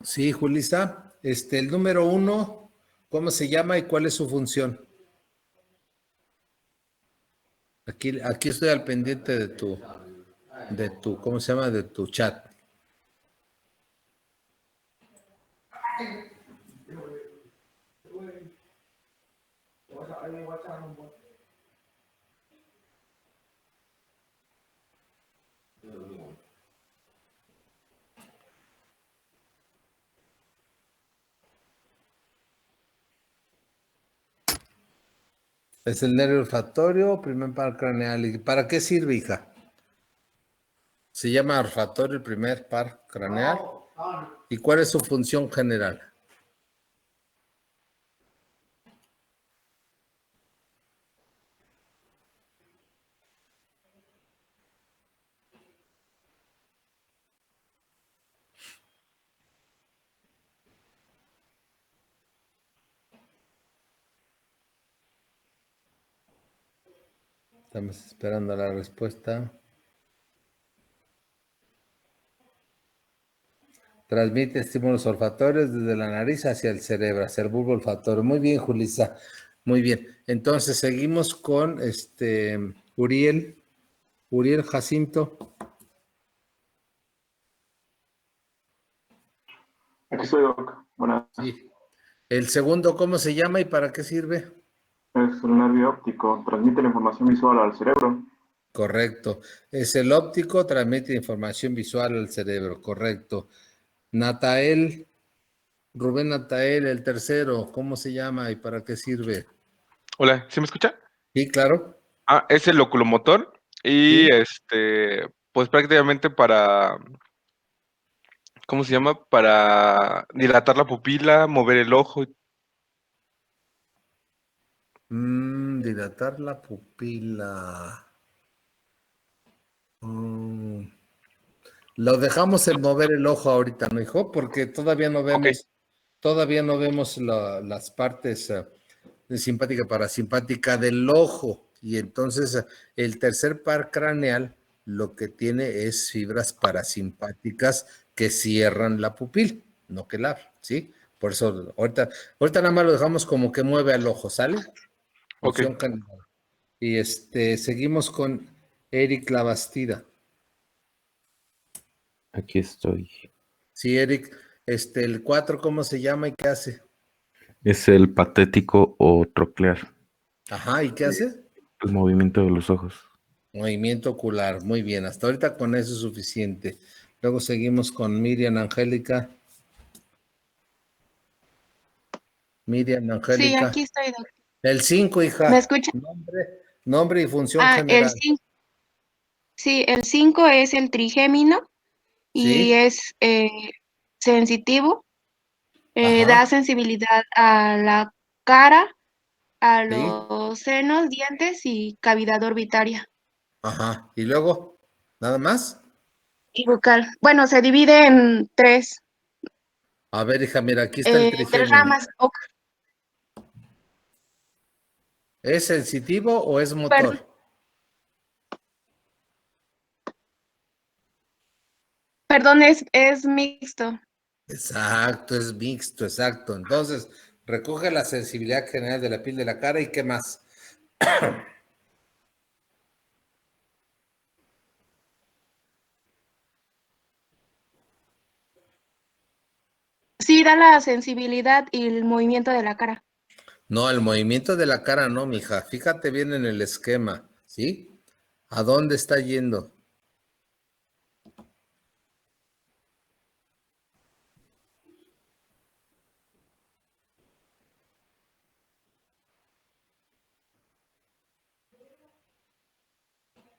Sí, Julissa. El número 1, ¿cómo se llama y cuál es su función? Aquí estoy al pendiente de tu, ¿cómo se llama? De tu chat. Es el nervio olfatorio, primer par craneal. ¿Y para qué sirve, hija? Se llama olfatorio el primer par craneal. ¿Y cuál es su función general? Estamos esperando la respuesta. Transmite estímulos olfatorios desde la nariz hacia el cerebro, hacia el bulbo olfatorio. Muy bien, Julissa. Muy bien. Entonces, seguimos con Uriel. Uriel Jacinto. Aquí estoy, Doc. Buenas. Sí. El segundo, ¿cómo se llama y para qué sirve? Es el nervio óptico. Transmite la información visual al cerebro. Correcto. Es el óptico, transmite información visual al cerebro. Correcto. Natael, Rubén Natael, el tercero, ¿cómo se llama y para qué sirve? Hola, ¿sí me escucha? Sí, claro. Es el oculomotor y Sí. pues prácticamente para, ¿cómo se llama? Para dilatar la pupila, mover el ojo. Dilatar la pupila. Lo dejamos en mover el ojo ahorita, ¿no, hijo? Porque todavía no vemos, las partes de simpática y parasimpática del ojo. Y entonces el tercer par craneal lo que tiene es fibras parasimpáticas que cierran la pupila, no que la abren, ¿sí? Por eso ahorita nada más lo dejamos como que mueve al ojo, ¿sale? Ok. Función general. Y seguimos con Eric Labastida. Aquí estoy. Sí, Eric, el 4, ¿cómo se llama y qué hace? Es el patético o troclear. Ajá, ¿y qué hace? El movimiento de los ojos. Movimiento ocular, muy bien. Hasta ahorita con eso es suficiente. Luego seguimos con Miriam Angélica. Miriam Sí, Angélica. aquí estoy, doctor. El 5, ¿Me hija. escucha? Nombre y función El general. 5. Sí, el 5 es el trigémino y ¿Sí? es sensitivo. Da Ajá, sensibilidad a la cara, a sí. los senos, dientes y cavidad orbitaria Ajá. ¿Y luego? ¿Nada más? y bucal. Bueno, se divide en tres, A ver, hija, mira, aquí está el tres trigémino. ramas. ¿Es sensitivo o es Perdón, motor? perdón, es mixto. Exacto, es mixto, exacto. Entonces, recoge la sensibilidad general de la piel de la cara y ¿qué más? Sí, da la sensibilidad y el movimiento de la cara. No, el movimiento de la cara no, mija. Fíjate bien en el esquema, ¿sí? ¿A dónde está yendo?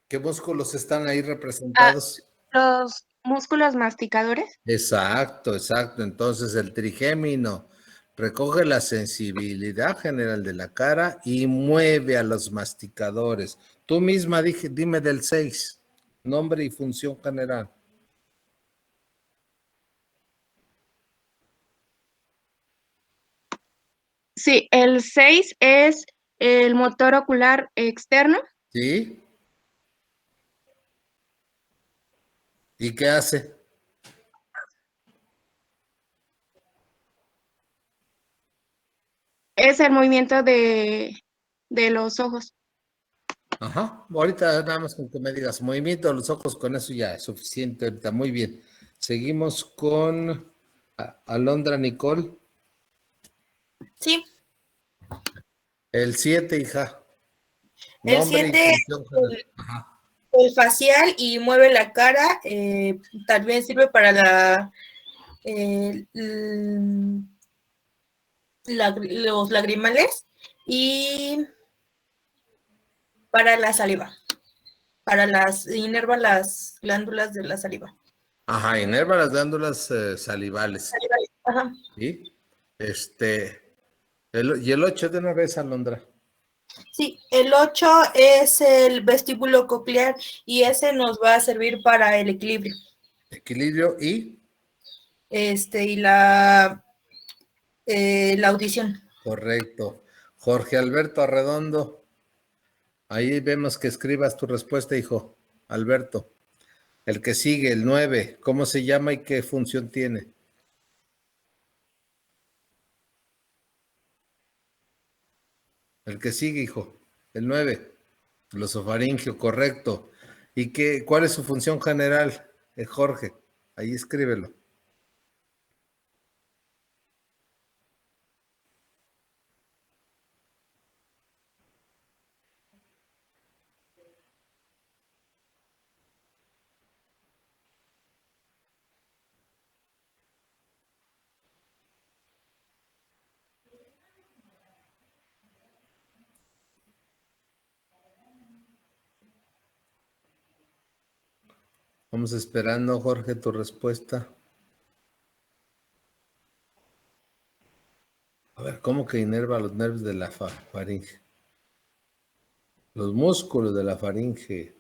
¿Qué músculos están ahí Ah, representados? los músculos masticadores. Exacto, exacto. Entonces el trigémino recoge la sensibilidad general de la cara y mueve a los masticadores. Tú misma dime del 6. Nombre y función general. Sí, el 6 es el motor ocular externo. ¿Sí? ¿Y qué hace? Es el movimiento de los ojos. Ajá, ahorita nada más con que me digas movimiento de los ojos, con eso ya es suficiente ahorita. Muy bien. Seguimos con Alondra Nicole. Sí, El 7, hija. el Nombre y 7 función general. Ajá. el facial y mueve la cara, también sirve para los lagrimales y para la saliva, inerva las glándulas de la saliva. Ajá, inerva las glándulas salivales. Ajá. ¿Sí? Y el 8 de una vez, Alondra. Sí, el 8 es el vestíbulo coclear y ese nos va a servir para el equilibrio. Equilibrio y Y la audición. correcto. Jorge Alberto Arredondo. Ahí vemos que escribas tu respuesta, hijo. Alberto. El que sigue, el 9. ¿Cómo se llama y qué función tiene? El que sigue, hijo. El 9. Glosofaringio, correcto. ¿Y cuál es su función general, Jorge? Ahí escríbelo. Vamos esperando, Jorge, tu respuesta. A ver, ¿cómo que inerva los nervios de la faringe? Los músculos de la faringe.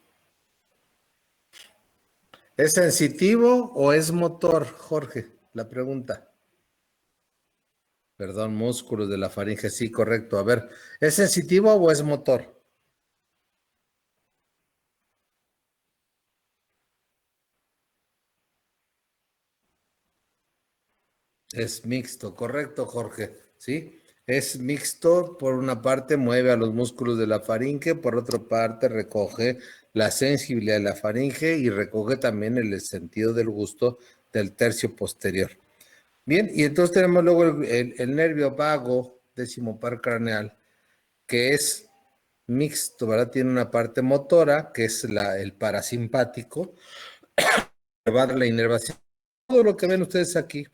¿Es sensitivo o es motor, Jorge? La pregunta. Perdón, músculos de la faringe, sí, correcto. A ver, ¿es sensitivo o es motor? Es mixto, correcto, Jorge. Sí, es mixto. Por una parte mueve a los músculos de la faringe, por otra parte recoge la sensibilidad de la faringe y recoge también el sentido del gusto del tercio posterior. Bien, y entonces tenemos luego el nervio vago décimo par craneal, que es mixto, ¿verdad? Tiene una parte motora, que es el parasimpático, que va a dar la inervación. Todo lo que ven ustedes aquí,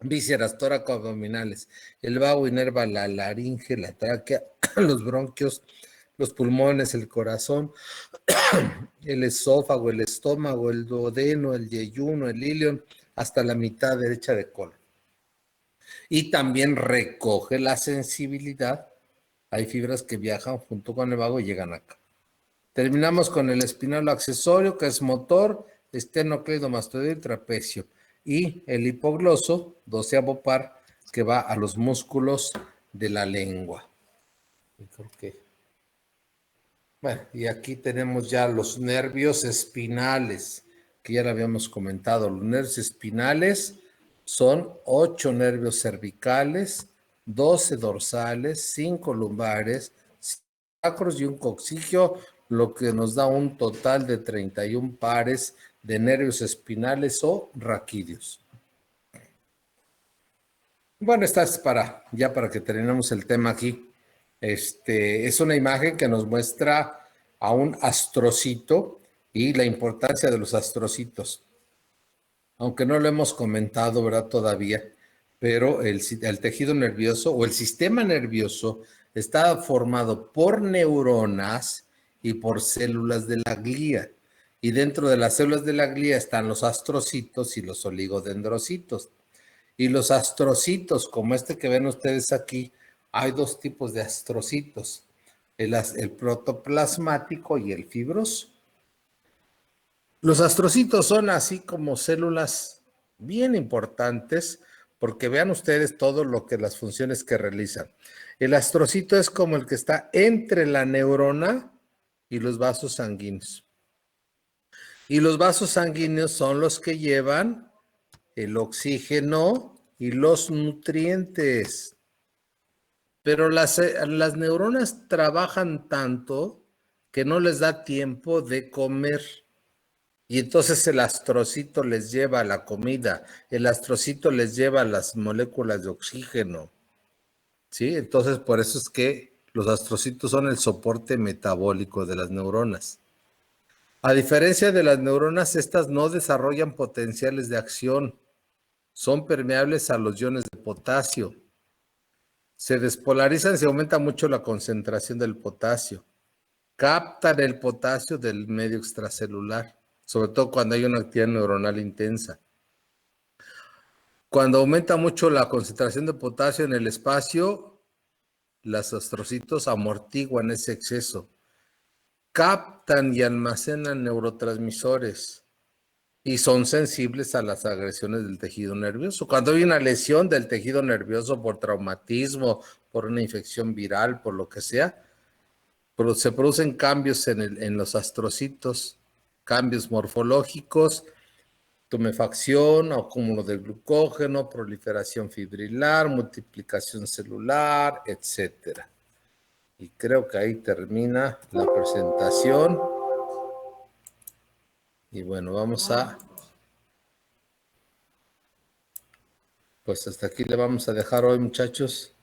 vísceras tóraco-abdominales. El vago inerva la laringe, la tráquea, los bronquios, los pulmones, el corazón, el esófago, el estómago, el duodeno, el yeyuno, el ilion, hasta la mitad derecha de colon. Y también recoge la sensibilidad. Hay fibras que viajan junto con el vago y llegan acá. Terminamos con el espinal accesorio, que es motor, esternocleidomastoideo y trapecio. Y el hipogloso, doceavo par, que va a los músculos de la lengua. Bueno, y aquí tenemos ya los nervios espinales, que ya lo habíamos comentado. Los nervios espinales son 8 nervios cervicales, 12 dorsales, 5 lumbares, 5 sacros y un coccigio, lo que nos da un total de 31 pares de nervios espinales o raquídeos. Bueno, esta es para que terminemos el tema aquí. Es una imagen que nos muestra a un astrocito y la importancia de los astrocitos. Aunque no lo hemos comentado, ¿verdad? Todavía, pero el tejido nervioso o el sistema nervioso está formado por neuronas y por células de la glía. Y dentro de las células de la glía están los astrocitos y los oligodendrocitos. Y los astrocitos, como este que ven ustedes aquí, hay 2 tipos de astrocitos, el protoplasmático y el fibroso. Los astrocitos son así como células bien importantes porque vean ustedes todo lo que las funciones que realizan. El astrocito es como el que está entre la neurona y los vasos sanguíneos. Y los vasos sanguíneos son los que llevan el oxígeno y los nutrientes. Pero las neuronas trabajan tanto que no les da tiempo de comer. Y entonces el astrocito les lleva la comida, el astrocito les lleva las moléculas de oxígeno. ¿Sí? Entonces por eso es que los astrocitos son el soporte metabólico de las neuronas. A diferencia de las neuronas, estas no desarrollan potenciales de acción. Son permeables a los iones de potasio. Se despolarizan si aumenta mucho la concentración del potasio. Captan el potasio del medio extracelular, sobre todo cuando hay una actividad neuronal intensa. Cuando aumenta mucho la concentración de potasio en el espacio, los astrocitos amortiguan ese exceso. Captan y almacenan neurotransmisores y son sensibles a las agresiones del tejido nervioso. Cuando hay una lesión del tejido nervioso por traumatismo, por una infección viral, por lo que sea, se producen cambios en los astrocitos, cambios morfológicos, tumefacción, acúmulo de glucógeno, proliferación fibrilar, multiplicación celular, etcétera. Y creo que ahí termina la presentación. Y bueno, vamos a... Pues hasta aquí le vamos a dejar hoy, muchachos.